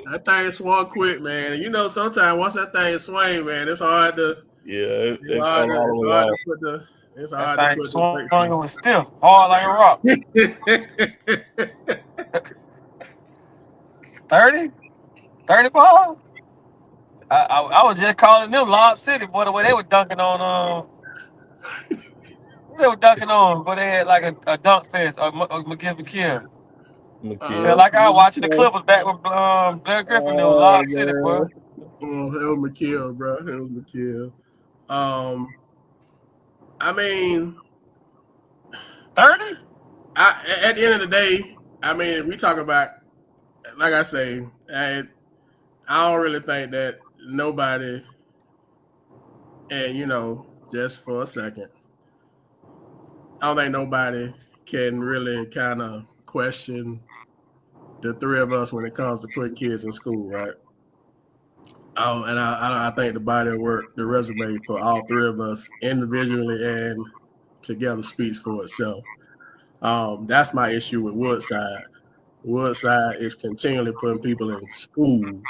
That thing swung quick, man. You know, sometimes once that thing swing, man, it's hard to. Yeah, it's hard to put the. It's hard to put the brakes on. It was stiff, hard like a rock. 30? 30 ball? I was just calling them Lob City, boy, the way they were dunking on but they had like a dunk fest or McKill. Like I was watching the Clippers back with Blair Griffin. It was Lob City, bro. It was McKill, bro. It was McKill. I mean, 30? At the end of the day, I mean, we talk about, like I say, I don't really think that nobody, and you know, just for a second, I don't think nobody can really kind of question the three of us when it comes to putting kids in school, right? And I think the body of work, the resume for all three of us individually and together speaks for itself. That's my issue with Woodside. Woodside is continually putting people in school,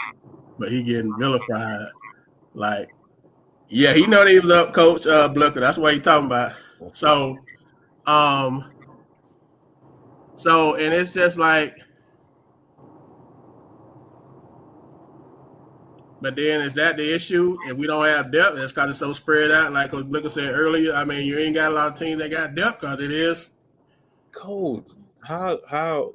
but he getting vilified. Like, yeah, he know that he was up, Coach Blucker. That's what he talking about. So, and it's just like, but then is that the issue? If we don't have depth, it's kind of so spread out. Like Coach Blicker said earlier, I mean, you ain't got a lot of teams that got depth because it is. Coach, how?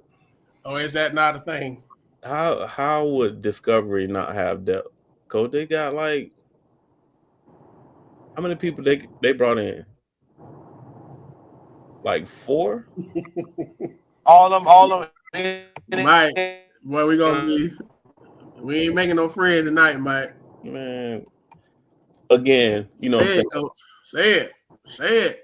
Or is that not a thing? How would Discovery not have depth? Coach, they got like how many people they brought in? Like 4? All of them. Mike, well, we ain't making no friends tonight, Mike. Man, again, you know, say it.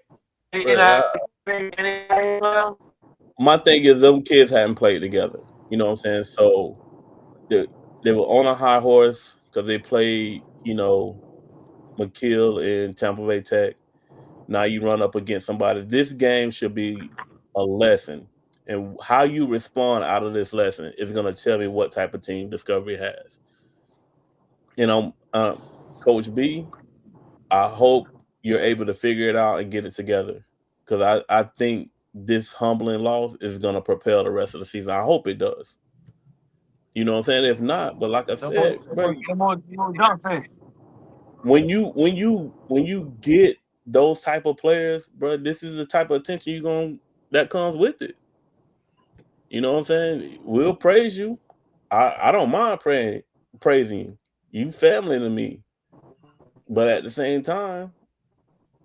My thing is, those kids hadn't played together. You know what I'm saying? So they were on a high horse because they played, you know, McKill and Tampa Bay Tech. Now you run up against somebody. This game should be a lesson, and how you respond out of this lesson is going to tell me what type of team Discovery has. You know, Coach B, I hope you're able to figure it out and get it together, because I think this humbling loss is going to propel the rest of the season. I hope it does. You know what I'm saying? If not, but like I said, when you get those type of players, bro, this is the type of attention that comes with it. You know what I'm saying? We'll praise you. I don't mind praising you. You family to me. But at the same time,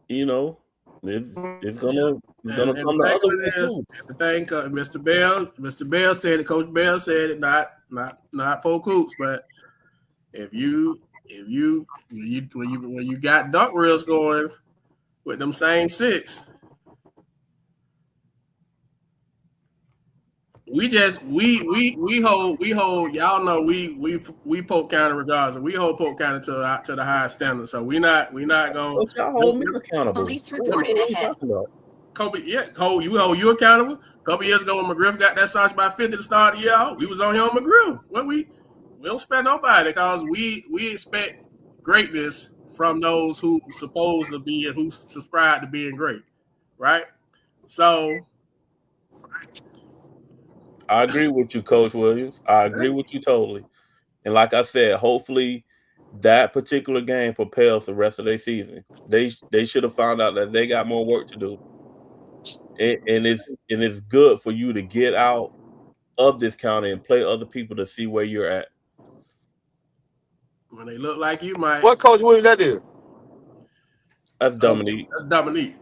you know, it's gonna And the come the thing other of way it is, too. the thing, Mr. Bell said it. Coach Bell said it. Not Polk Hoops, but if you when you got dunk reels going with them same six, we hold y'all know we Polk County regardless. We hold Polk County to the highest standard. So we not going. But y'all hold me accountable. Police reported ahead. Kobe, you accountable. A couple years ago when McGriff got that sauce by 50 to start the year out, we was on here on McGriff. Well, we don't spend nobody because we expect greatness from those who supposed to be and who subscribe to being great, right? So I agree with you, Coach Williams. I agree with you totally. And like I said, hopefully that particular game propels the rest of their season. They should have found out that they got more work to do. And it's good for you to get out of this county and play other people to see where you're at. when they look like you might. What Coach Williams that is? That's Dominique. That's Dominique,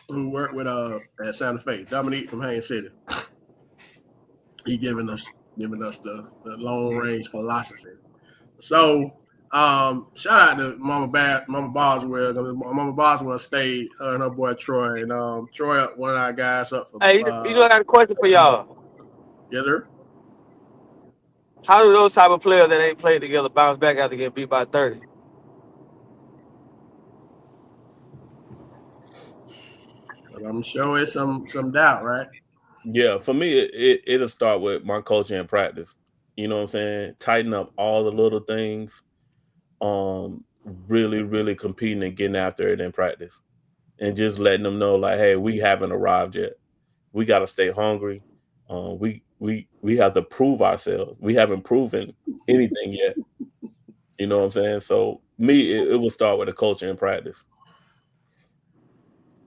who worked with at Santa Fe. Dominique from Haines City. He giving us the long range philosophy. So shout out to Mama Boswell. Mama Boswell stayed, her and her boy Troy. And Troy, one of our guys up for. Hey, you know, I got a question for y'all. Yes, sir. How do those type of players that ain't played together bounce back after getting beat by 30? I'm showing some doubt, right? Yeah, for me, it'll start with my coaching and practice. You know what I'm saying? Tighten up all the little things. Really, really competing and getting after it in practice, and just letting them know, like, hey, we haven't arrived yet. We got to stay hungry. We have to prove ourselves. We haven't proven anything yet. You know what I'm saying? So me, it will start with the coaching and practice.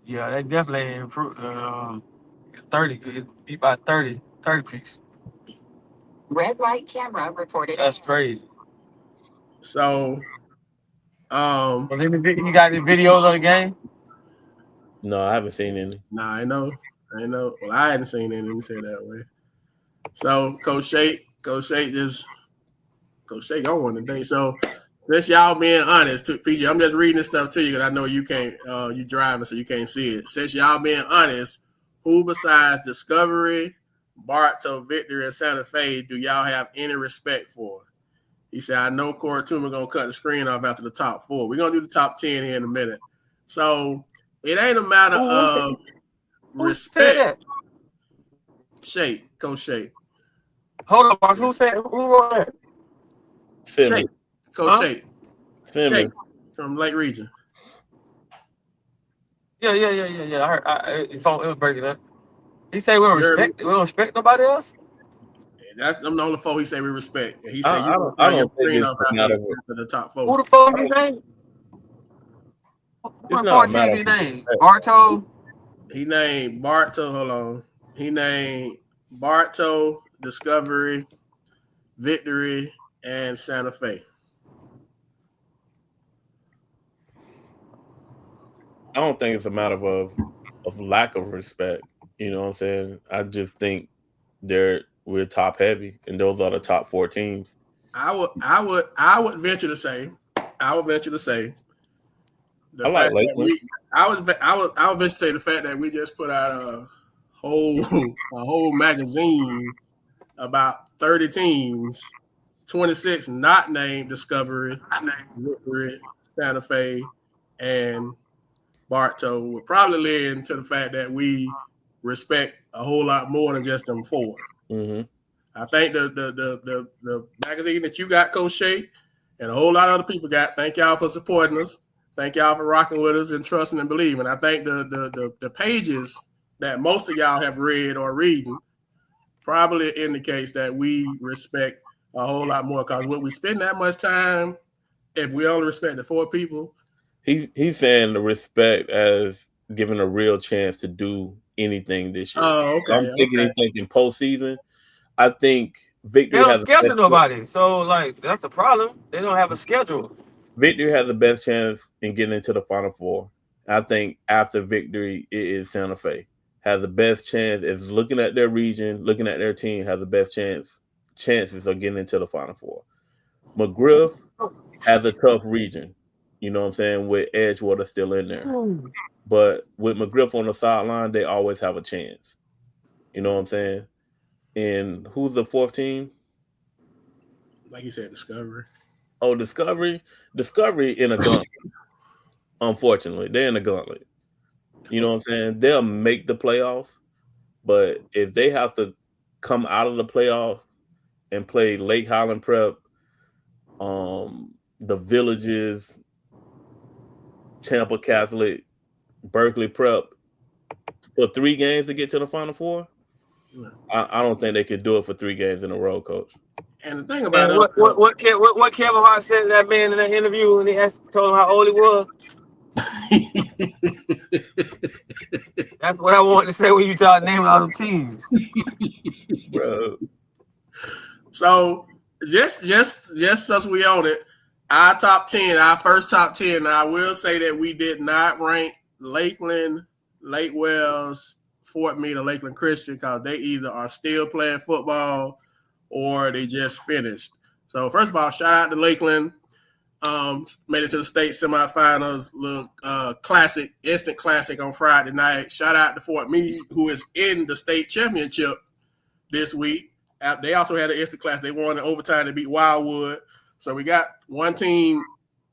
Yeah, they definitely improved. 30, beat by 30 piece. Red light camera reported. That's crazy. So, Was you got any videos of the game? No, I haven't seen any. Nah, I know. Well, I hadn't seen any. Let me say it that way. So, Coach Shake on one today. So, since y'all being honest, PJ, I'm just reading this stuff to you because I know you can't. You driving, so you can't see it. Since y'all being honest, who besides Discovery, Bartow, Victory, and Santa Fe do y'all have any respect for? He said, I know Corey Toomer going to cut the screen off after the top 4. We're going to do the top 10 here in a minute. So it ain't a matter of respect. Coach Shake. Hold on, who wrote that? Shake. Coach Shake. Shake from Lake Region. Yeah. I heard it was breaking up. He said we don't respect nobody else? That's them the only 4 he said we respect. And he said I don't think it's after the top 4. Who the fuck is his name? What 14 is his name? Bartow? He named Bartow. Hold on. He named Bartow, Discovery, Victory, and Santa Fe. I don't think it's a matter of lack of respect. You know what I'm saying? I just think we're top heavy, and those are the top 4 teams. I would venture to say. I would venture to say the fact that we just put out a whole magazine about 30 teams, 26 not named Discovery, Victory, Santa Fe, and Bartow would probably lead into the fact that we respect a whole lot more than just them 4. Mm-hmm. I think the magazine that you got, Coach Shea, and a whole lot of other people got. Thank y'all for supporting us. Thank y'all for rocking with us and trusting and believing. I think the pages that most of y'all have read or reading probably indicates that we respect a whole lot more. Because when we spend that much time, if we only respect the 4 people, he's saying the respect as giving a real chance to do anything this year. Oh, okay. I'm thinking postseason. I think They Victory don't has schedule nobody, so like that's the problem. They don't have a schedule. Victory has the best chance in getting into the Final Four. I think after Victory, it is Santa Fe. Has the best chance, is looking at their region, looking at their team, has the best chances of getting into the Final Four. McGriff has a tough region, you know what I'm saying, with Edgewater still in there. But with McGriff on the sideline, they always have a chance. You know what I'm saying? And who's the fourth team? Like you said, Discovery. Oh, Discovery. Discovery in a gauntlet. Unfortunately, they're in a gauntlet. You know what I'm saying? They'll make the playoffs, but if they have to come out of the playoffs and play Lake Highland Prep, the Villages, Tampa Catholic, Berkeley Prep for 3 games to get to the Final Four, I don't think they could do it for 3 games in a row, Coach. And the thing about what Kevin Hart said to that man in that interview when he told him how old he was. That's what I wanted to say when you started naming all them teams, bro. So just as we own it, our top 10, our first top 10. Now I will say that we did not rank Lakeland, Lake Wells, Fort Meade, or Lakeland Christian because they either are still playing football or they just finished. So first of all, shout out to Lakeland. Made it to the state semifinals. Little classic, instant classic on Friday night. Shout out to Fort Meade, who is in the state championship this week. They also had an instant class. They won in overtime to beat Wildwood. So we got one team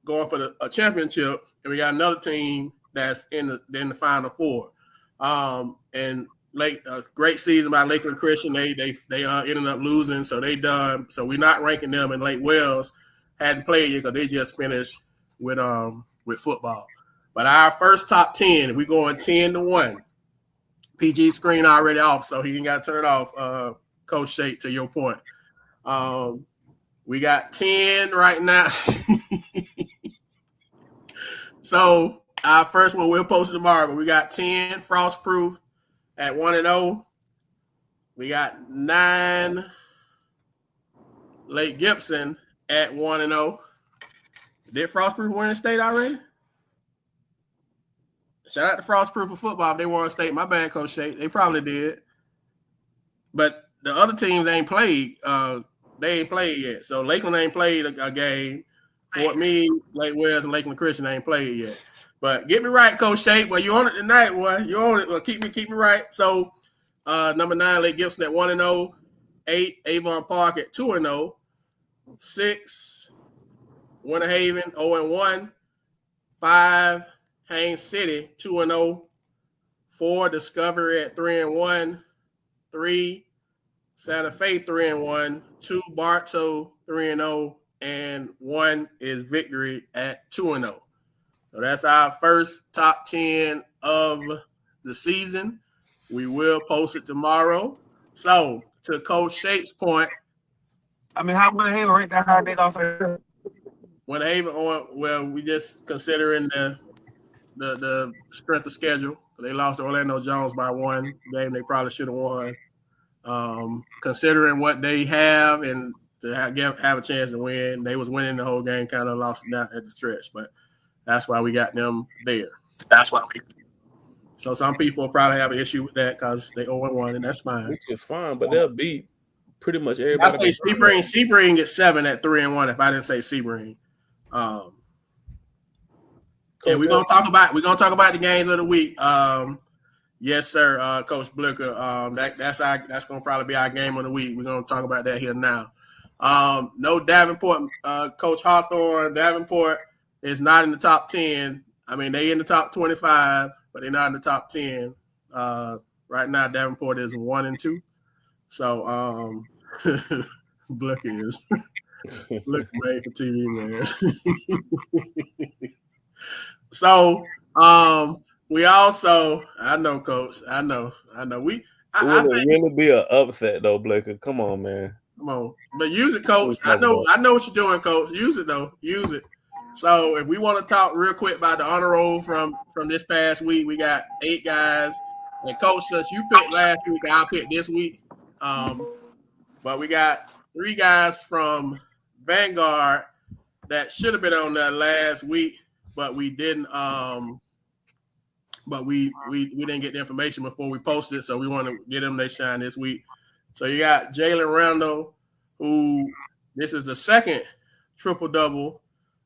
going for a championship, and we got another team that's in the Final Four. And great season by Lakeland Christian. They ended up losing, so they done. So we're not ranking them. In Lake Wells hadn't played yet because they just finished with football. But our first top 10, we going 10-1. PG screen already off, so he ain't got to turn it off. Coach Shake, to your point. We got 10 right now. So our first one we'll post it tomorrow, but we got 10 Frostproof at 1-0. We got 9 Lake Gibson at 1-0. Did Frostproof win state already? Shout out to Frostproof for football. If they won state, my bad, Coach Shake. They probably did. But the other teams ain't played. They ain't played yet. So Lakeland ain't played a game. Fort Meade, Lake Wells, and Lakeland Christian ain't played yet. But get me right, Coach Shake. Well, you on it tonight, boy. You on it. Well, keep me right. So number 9, Lake Gibson at 1-0. 8, Avon Park at 2-0. 6, Winter Haven 0-1. 5, Haines City 2-0. 4, Discovery at 3-1. 3, Santa Fe 3-1. 2, Bartow 3-0. And 1 is Victory at 2-0. So that's our first top 10 of the season. We will post it tomorrow. So to Coach Shake's point, I mean, how Winter Haven right now? They lost. Winter Haven well, we just considering the strength of schedule. They lost to Orlando Jones by 1 game. They probably should have won. Considering what they have and to have a chance to win, they was winning the whole game. Kind of lost it down at the stretch, but that's why we got them there. So some people probably have an issue with that because they 0-1, and that's fine. Which is fine, but they'll beat pretty much everybody. I say Sebring gets 7 at 3-1 if I didn't say Sebring. And we're gonna talk about the games of the week. Yes, sir, Coach Blicker. That's gonna probably be our game of the week. We're gonna talk about that here now. No Davenport, Coach Hawthorne. Davenport is not in the top 10. I mean, they in the top 25, but they're not in the top 10. Right now, Davenport is 1-2. So Blicker is Blicker made for TV, man. So we also, I know, Coach. I know. It would really be an upset, though, Blicker. Come on, man. Come on, but use it, Coach. I know what you're doing, Coach. Use it, though. Use it. So if we want to talk real quick about the honor roll from this past week, we got 8 guys. And Coach, since you picked last week, I'll pick this week. But we got 3 guys from Vanguard that should have been on there last week, but we didn't. But we didn't get the information before we posted, so we want to get them their shine this week. So you got Jalen Randall, who this is the second triple double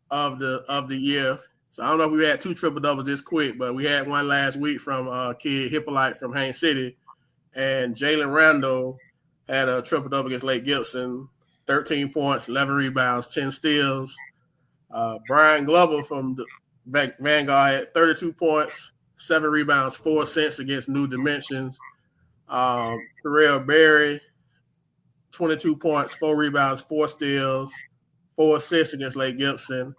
of the year. So I don't know if we had 2 triple doubles this quick, but we had one last week from kid Hippolyte from Haines City, and Jalen Randall had a triple double against Lake Gibson, 13 points, 11 rebounds, 10 steals. Brian Glover from the Vanguard had 32 points, 7 rebounds, 4 assists against New Dimensions. Terrell Berry, 22 points, 4 rebounds, 4 steals, 4 assists against Lake Gibson.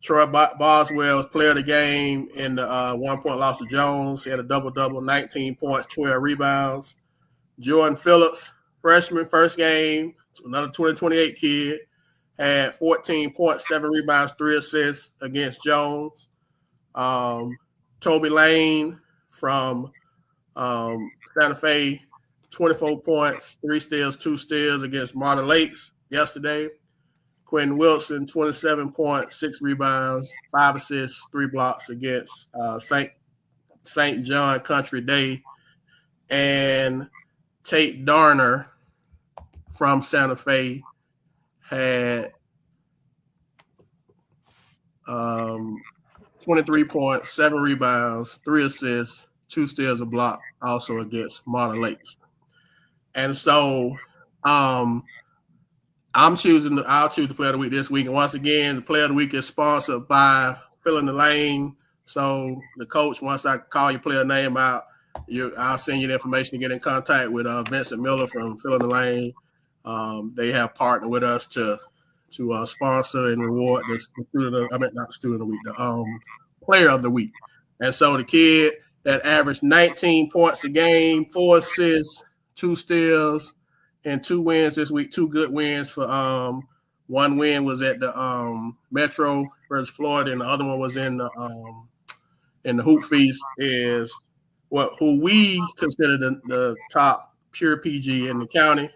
Troy Boswell was player of the game in the 1-point loss to Jones. He had a double-double, 19 points, 12 rebounds. Jordan Phillips, freshman, first game, another 2028 kid, had 14 points, 7 rebounds, 3 assists against Jones. Toby Lane from Santa Fe, 24 points, 3 steals, 2 steals against Martin Lakes yesterday. Quentin Wilson, 27 points, 6 rebounds, 5 assists, 3 blocks against St. John Country Day. And Tate Darner from Santa Fe had 23 points, 7 rebounds, 3 assists, 2 steals, a block, also against Martin Lakes. And so I'll choose the player of the week this week. And once again, the player of the week is sponsored by Filling the Lane. So the coach, once I call your player name out, I'll send you the information to get in contact with Vincent Miller from Filling the Lane. They have partnered with us to sponsor and reward the player of the week. And so the kid that averaged 19 points a game, 4 assists, 2 steals, and 2 wins this week, 2 good wins for one win was at the Metro versus Florida, and the other one was in the Hoop Feast, is who we consider the top pure PG in the county.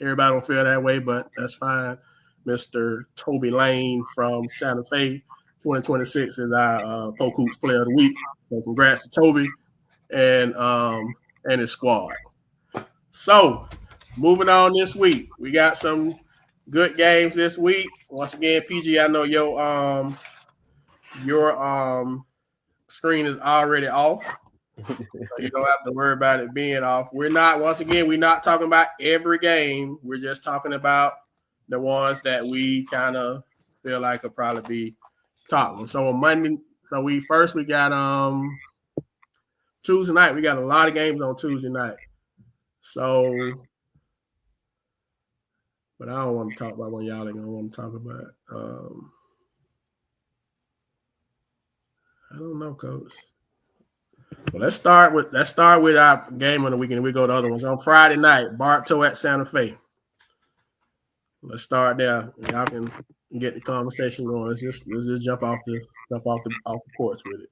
Everybody don't feel that way, but that's fine. Mr. Toby Lane from Santa Fe, 2026 is our Polk Hoops Player of the Week. So congrats to Toby and his squad. So moving on this week, we got some good games this week. Once again, PG, I know your screen is already off. So you don't have to worry about it being off. We're not talking about every game. We're just talking about the ones that we kind of feel like could probably be top ones. So on Monday, we got Tuesday night. We got a lot of games on Tuesday night. So, but I don't want to talk about one y'all ain't gonna want to talk about. I don't know, Coach. Well, let's start with our game of the weekend. We go to other ones on Friday night. Bartow at Santa Fe. Let's start there. Y'all can get the conversation going. Let's just jump off the porch with it.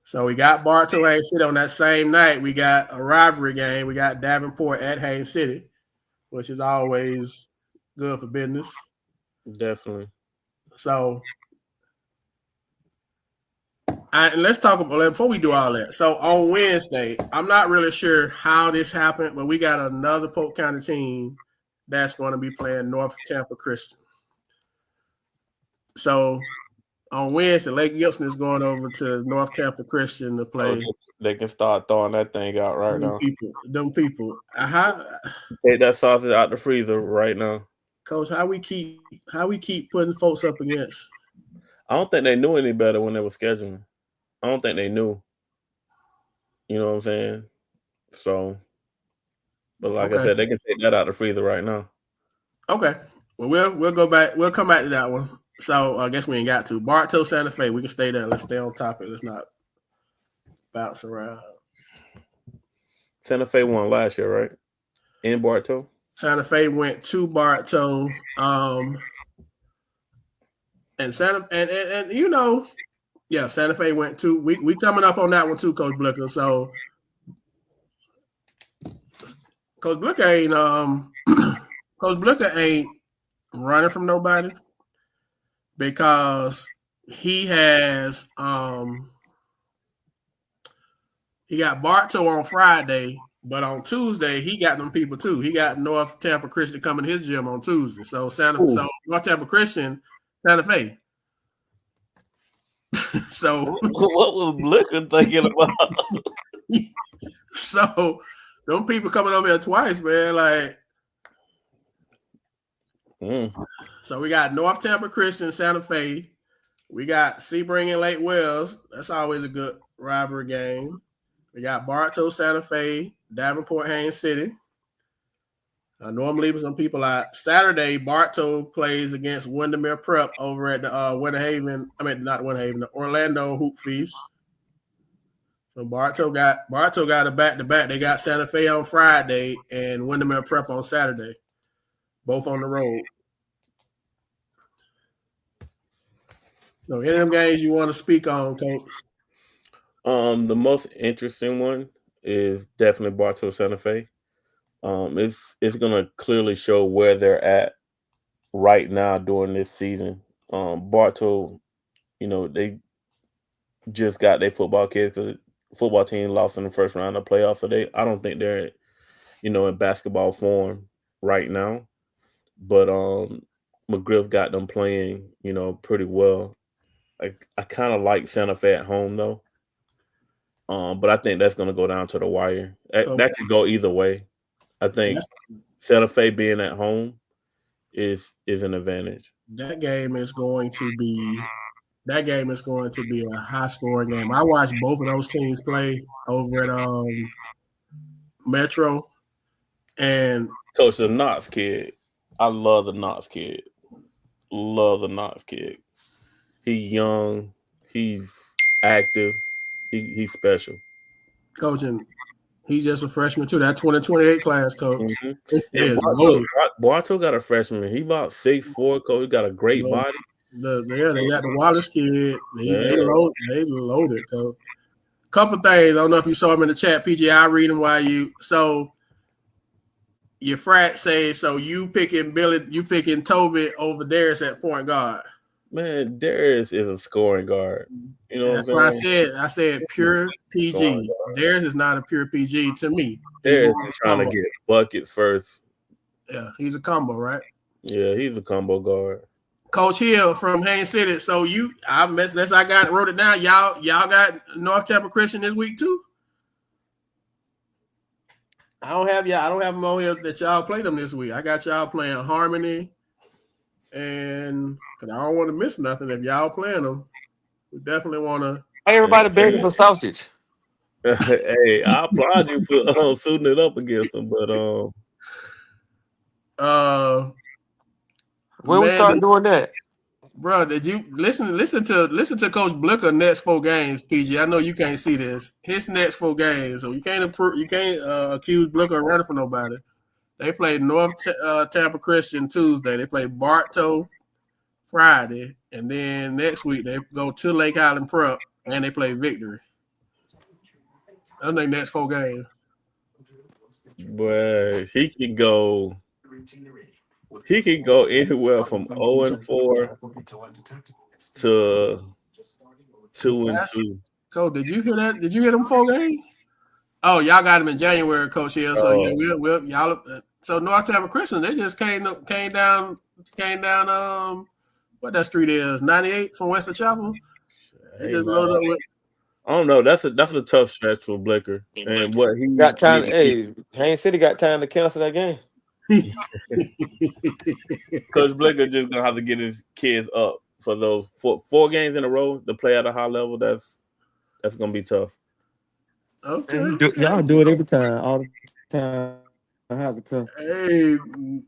So we got Bartow Haines City on that same night. We got a rivalry game. We got Davenport at Haines City, which is always good for business. Definitely. So, and let's talk about before we do all that. So on Wednesday, I'm not really sure how this happened, but we got another Polk County team that's going to be playing North Tampa Christian. So on Wednesday, Lake Gibson is going over to North Tampa Christian to play. They can start throwing that thing out right now. Them people. Take that sausage out the freezer right now. Coach, how we keep putting folks up against? I don't think they knew any better when they were scheduling. I don't think they knew. You know what I'm saying? So, but like I said, they can take that out the freezer right now. Okay. Well, we'll go back. We'll come back to that one. So I guess we ain't got to. Bartow, Santa Fe. We can stay there. Let's stay on topic. Let's not bounce around. Santa Fe won last year, right? In Bartow? Santa Fe went to Bartow. And you know, Yeah, Santa Fe went 2. We coming up on that one too, Coach Blicker. So Coach Blicker ain't Coach Blicker ain't running from nobody because he has he got Bartow on Friday, but on Tuesday he got them people too. He got North Tampa Christian coming to his gym on Tuesday. So North Tampa Christian, Santa Fe. So what was Blicker thinking about? So them people coming over here twice, man. Like, So we got North Tampa Christian, Santa Fe. We got Sebring and Lake Wells. That's always a good rivalry game. We got Bartow, Santa Fe, Davenport, Haines City. Normally, leaving some people out. Saturday, Bartow plays against Windermere Prep over at the the Orlando Hoop Feast. So Bartow got a back-to-back. They got Santa Fe on Friday and Windermere Prep on Saturday. Both on the road. So any of them games you want to speak on, Coach? The most interesting one is definitely Bartow Santa Fe. It's gonna clearly show where they're at right now during this season. Bartow, they just got their football kids because the football team lost in the first round of playoffs. So I don't think they're, in basketball form right now. But McGriff got them playing, pretty well. I kind of like Santa Fe at home though. But I think that's going to go down to the wire. That could go either way. I think Santa Fe being at home is an advantage. That game is going to be a high scoring game. I watched both of those teams play over at Metro. And Coach, the Knox kid. I love the Knox kid. Love the Knox kid. He's young. He's active. He's special. Coach, and he's just a freshman too. That 2028 class, Coach. Mm-hmm. Bartow got a freshman. He about 6'4", Coach. He got a great body. They got the Wallace kid. They loaded, Coach. Couple things. I don't know if you saw him in the chat, PG. I'll read them while you. So your frat say, so you picking Toby over Darius at point guard. Man, Darius is a scoring guard. That's what I said. I said pure PG. Darius is not a pure PG to me. Darius is trying to get buckets first. Yeah, he's a combo, right? Yeah, he's a combo guard. Coach Hill from Haines City. So I wrote it down. Y'all got North Tampa Christian this week too? I don't have them on here that y'all play them this week. I got y'all playing Harmony, and because I don't want to miss nothing. If y'all playing them, we definitely want to. Everybody begging for sausage. Hey, I applaud you for suiting it up against them, but when we start doing that, bro, did you listen to Coach Blicker next 4 games, PG? I know you can't see this. His next 4 games, so you can't accuse Blicker of running for nobody. They played North Tampa Christian Tuesday. They played Bartow Friday, and then next week they go to Lake Highland Prep and they play Victory. I think next 4 games. But he can go anywhere from 0-4 to 2-2. Coach, did you hear that? Did you hear them 4 games? Oh, y'all got them in January, Coach Hill. So yeah, we'll y'all. So North Tampa Christian, they just came down. What that street is? 98 from Western Chapel. They just loaded up with. I don't know. That's a tough stretch for Blicker. And what he got time. Haines City got time to cancel that game. Coach Blicker just gonna have to get his kids up for those 4 games in a row to play at a high level. That's gonna be tough. Okay, y'all do it every time, all the time. I have to. Hey,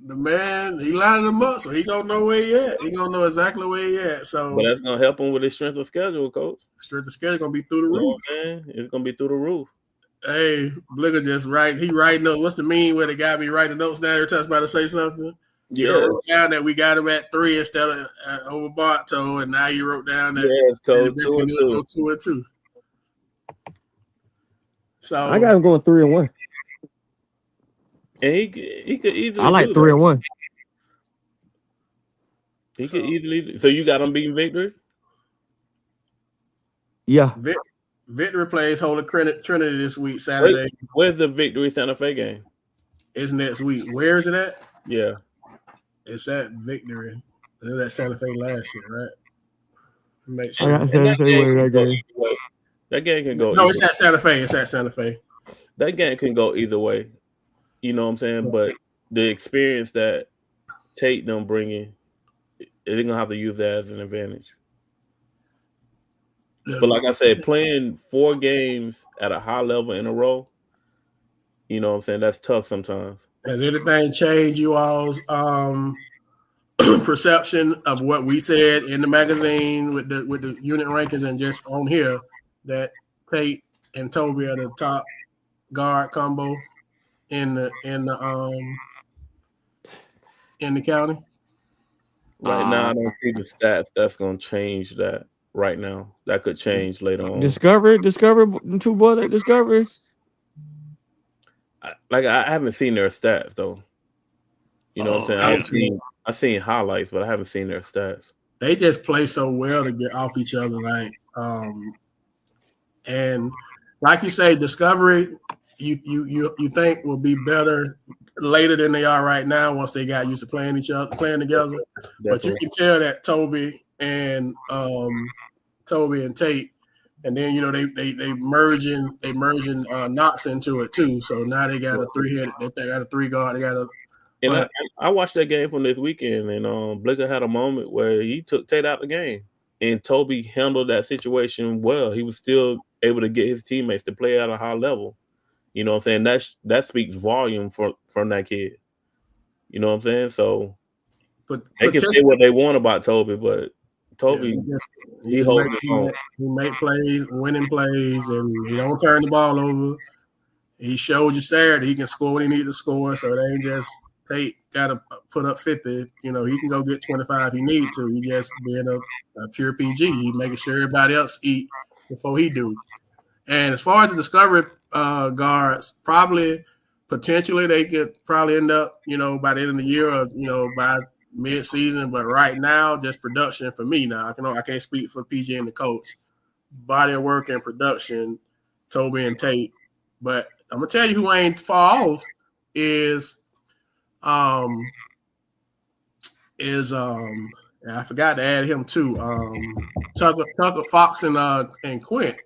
the man, he lining them up, so he gonna know where he at. He gonna know exactly where he at. So, but that's gonna help him with his strength of schedule, Coach. Strength of schedule gonna be through the roof, man. It's gonna be through the roof. Hey, Blicker just writing notes. What's the mean where the guy be writing notes down every time somebody say something? You know, wrote down that we got him at 3 instead of over Bartow, and now you wrote down that Coach, 2-2. So I got him going 3-1. And he could easily. I like 3-1. He could easily. So you got him beating Victory? Yeah. Victory plays Holy Trinity this week, Saturday. Where's the Victory Santa Fe game? It's next week. Where is it at? Yeah. It's at Victory. It was at Santa Fe last year, right? Make sure. That game can go. No, it's at Santa Fe. It's at Santa Fe. That game can go either way. You know what I'm saying? But the experience that Tate them bringing, they're gonna have to use that as an advantage. But like I said, playing 4 games at a high level in a row, you know what I'm saying? That's tough sometimes. Has anything changed you all's perception of what we said in the magazine with the unit rankings and just on here that Tate and Toby are the top guard combo in the county? Right now, I don't see the stats that's gonna change that right now. That could change later on. Discover, two boys at Discovery. I haven't seen their stats though. You know what I'm saying? I've seen highlights, but I haven't seen their stats. They just play so well to get off each other, and like you say, Discovery, you think will be better later than they are right now once they got used to playing together. Definitely. But you can tell that Toby and Tate. And then they merging Knox into it too. So now they got a 3-headed. They got a 3 guard. They got a. And I watched that game from this weekend, and Blicker had a moment where he took Tate out the game, and Toby handled that situation well. He was still able to get his teammates to play at a high level. You know what I'm saying? That speaks volume from that kid. You know what I'm saying? So they can say what they want about Toby, but Toby, he make plays, winning plays, and he don't turn the ball over. He showed you Saturday he can score when he needs to score, so it ain't just Tate got to put up 50. You know, he can go get 25 if he need to. He just being a pure PG. He making sure everybody else eat before he do. And as far as the Discovery guards, potentially they could probably end up, by the end of the year or, by mid-season, but right now, just production for me now. I can't speak for PG and the coach. Body of work and production, Toby and Tate. But I'm gonna tell you who ain't far off is I forgot to add him too. Tucker Fox and Quint.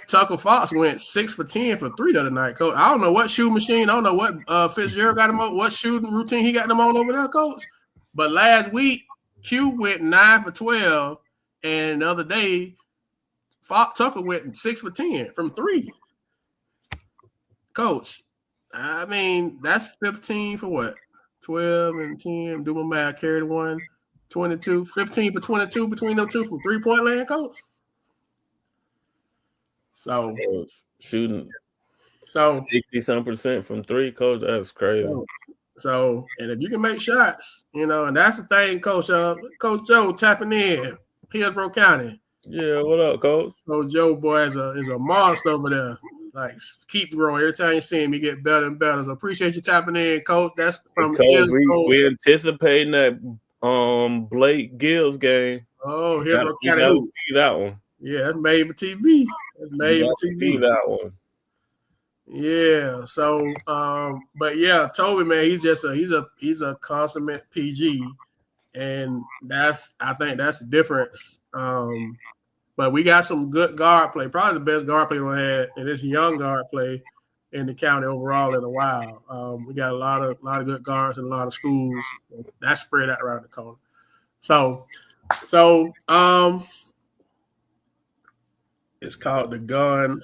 Tucker Fox went 6 for 10 for 3 the other night, coach. I don't know what shoe machine. I don't know what Fitzgerald got him on, what shooting routine he got them on over there, coach. But last week, Q went 9 for 12, and the other day, Tucker went 6 for 10 from 3. Coach, I mean, that's 15 for what? 12 and 10. Do my math, carried 1, 22, 15 for 22 between them two from 3-point land, coach. So shooting 60-some% from 3, coach. That's crazy. So, and if you can make shots, and that's the thing, Coach. Coach Joe tapping in, Hillsborough County. Yeah, what up, Coach? Coach Joe, boy, is a monster over there. Like, keep throwing. Every time you see him, he get better and better. So appreciate you tapping in, Coach. That's from we anticipating that Blake Gills game. Oh, Hillsborough County. See that one. Yeah, that's made for TV. That's made for TV. That one. Yeah. So, but yeah, Toby, man, he's a consummate PG, and I think that's the difference. But we got some good guard play, probably the best guard play we had in this young guard play in the county overall in a while. We got a lot of good guards in a lot of schools. That's spread out around the corner. So it's called the gun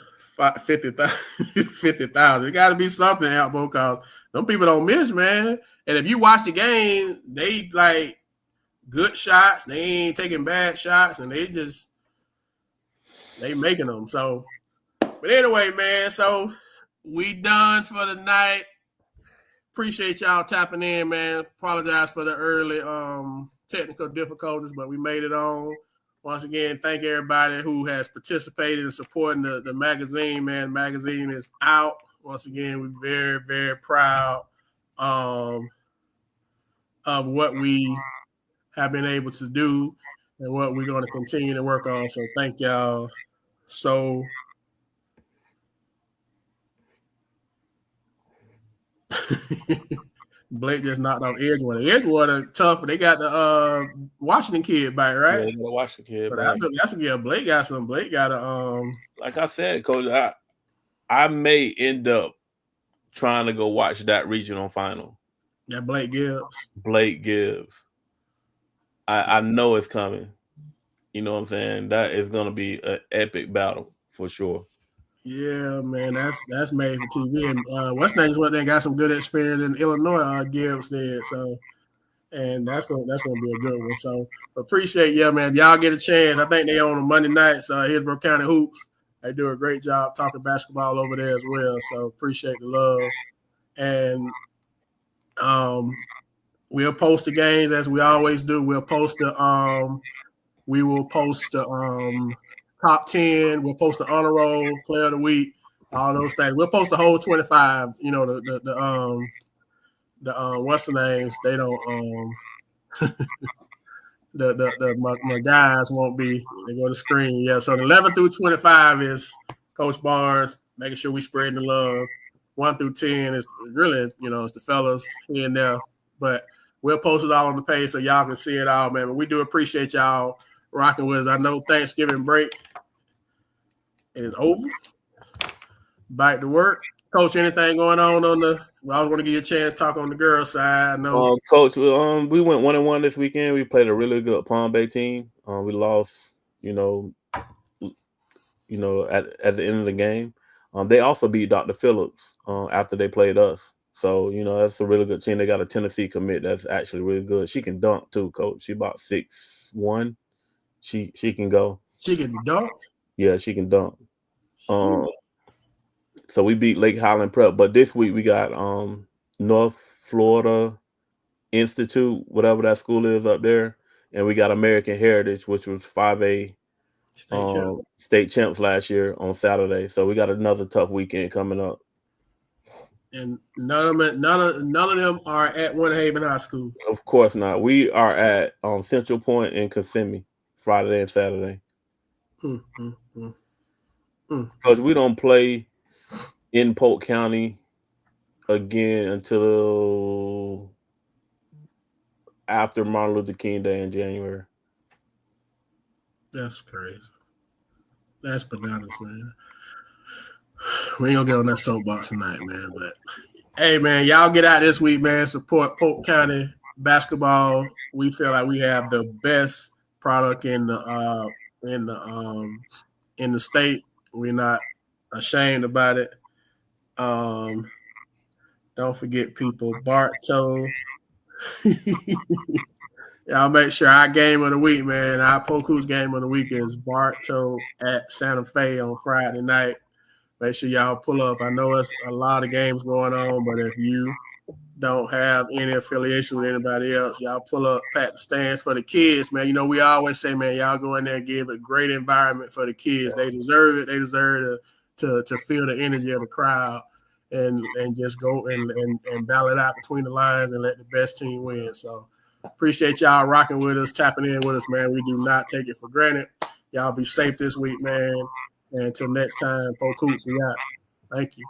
50,000. It got to be something out, because them people don't miss, man. And if you watch the game, they like good shots. They ain't taking bad shots, and they making them. So, but anyway, man. So we done for the night. appreciate y'all tapping in, man. Apologize for the early technical difficulties, but we made it on. Once again, thank everybody who has participated in supporting the magazine, man. The magazine is out. Once again, we're very, very proud of what we have been able to do and what we're going to continue to work on. So thank y'all so Blake just knocked off Edgewater. Edgewater tough, but they got the Washington kid back, right? Yeah, they got to watch the kid. So that's yeah. Blake got some. Blake got a Like I said, Coach, I may end up trying to go watch that regional final. Yeah, Blake Gibbs. I know it's coming. You know what I'm saying? That is going to be an epic battle for sure. Yeah, man, that's made for TV. And what's name's what they got some good experience in Illinois. Gibbs did so, and that's gonna be a good one. So appreciate man. If y'all get a chance, I think they on a Monday nights. Hillsborough County Hoops. They do a great job talking basketball over there as well. So appreciate the love, and we'll post the games as we always do. We'll post the we will post the top 10. We'll post the honor roll, player of the week, all those things. We'll post the whole 25. You know the what's the names? They don't my guys won't be. They go to screen. Yeah. So the 11 through 25 is Coach Barnes making sure we spread the love. 1 through 10 is really it's the fellas here and there, but we'll post it all on the page so y'all can see it all, man. But we do appreciate y'all rocking with us. I know Thanksgiving break is over. Back to work. Coach, anything going on the I was going to give you a chance to talk on the girls' side. I know. Coach, we went 1-1 this weekend. We played a really good Palm Bay team. We lost, at the end of the game. They also beat Dr. Phillips after they played us. So, that's a really good team. They got a Tennessee commit that's actually really good. She can dunk too, Coach. She about 6'1". She can go. She can dunk? Yeah, she can dunk. So we beat Lake Highland Prep. But this week we got North Florida Institute, whatever that school is up there. And we got American Heritage, which was 5A state champs last year on Saturday. So we got another tough weekend coming up. And none of them are at Winter Haven High School. Of course not. We are at Central Point in Kissimmee Friday and Saturday. Because we don't play in Polk County again until after Martin Luther King Day in January. That's crazy. That's bananas, man. We ain't gonna get on that soapbox tonight, man. But hey, man, y'all get out this week, man. Support Polk County basketball. We feel like we have the best product in the state. We're not ashamed about it. Don't forget, people. Bartow. Y'all make sure our game of the week, man. Our Polk Hoops game of the week is Bartow at Santa Fe on Friday night. Make sure y'all pull up. I know it's a lot of games going on, but if you don't have any affiliation with anybody else, y'all pull up, pat the stands for the kids, man. We always say, man, y'all go in there and give a great environment for the kids. They deserve it. They deserve to feel the energy of the crowd and just go and battle it out between the lines and let the best team win. So appreciate y'all rocking with us, tapping in with us, man. We do not take it for granted. Y'all be safe this week, man. And until next time, Polk Hoops, we out. Thank you.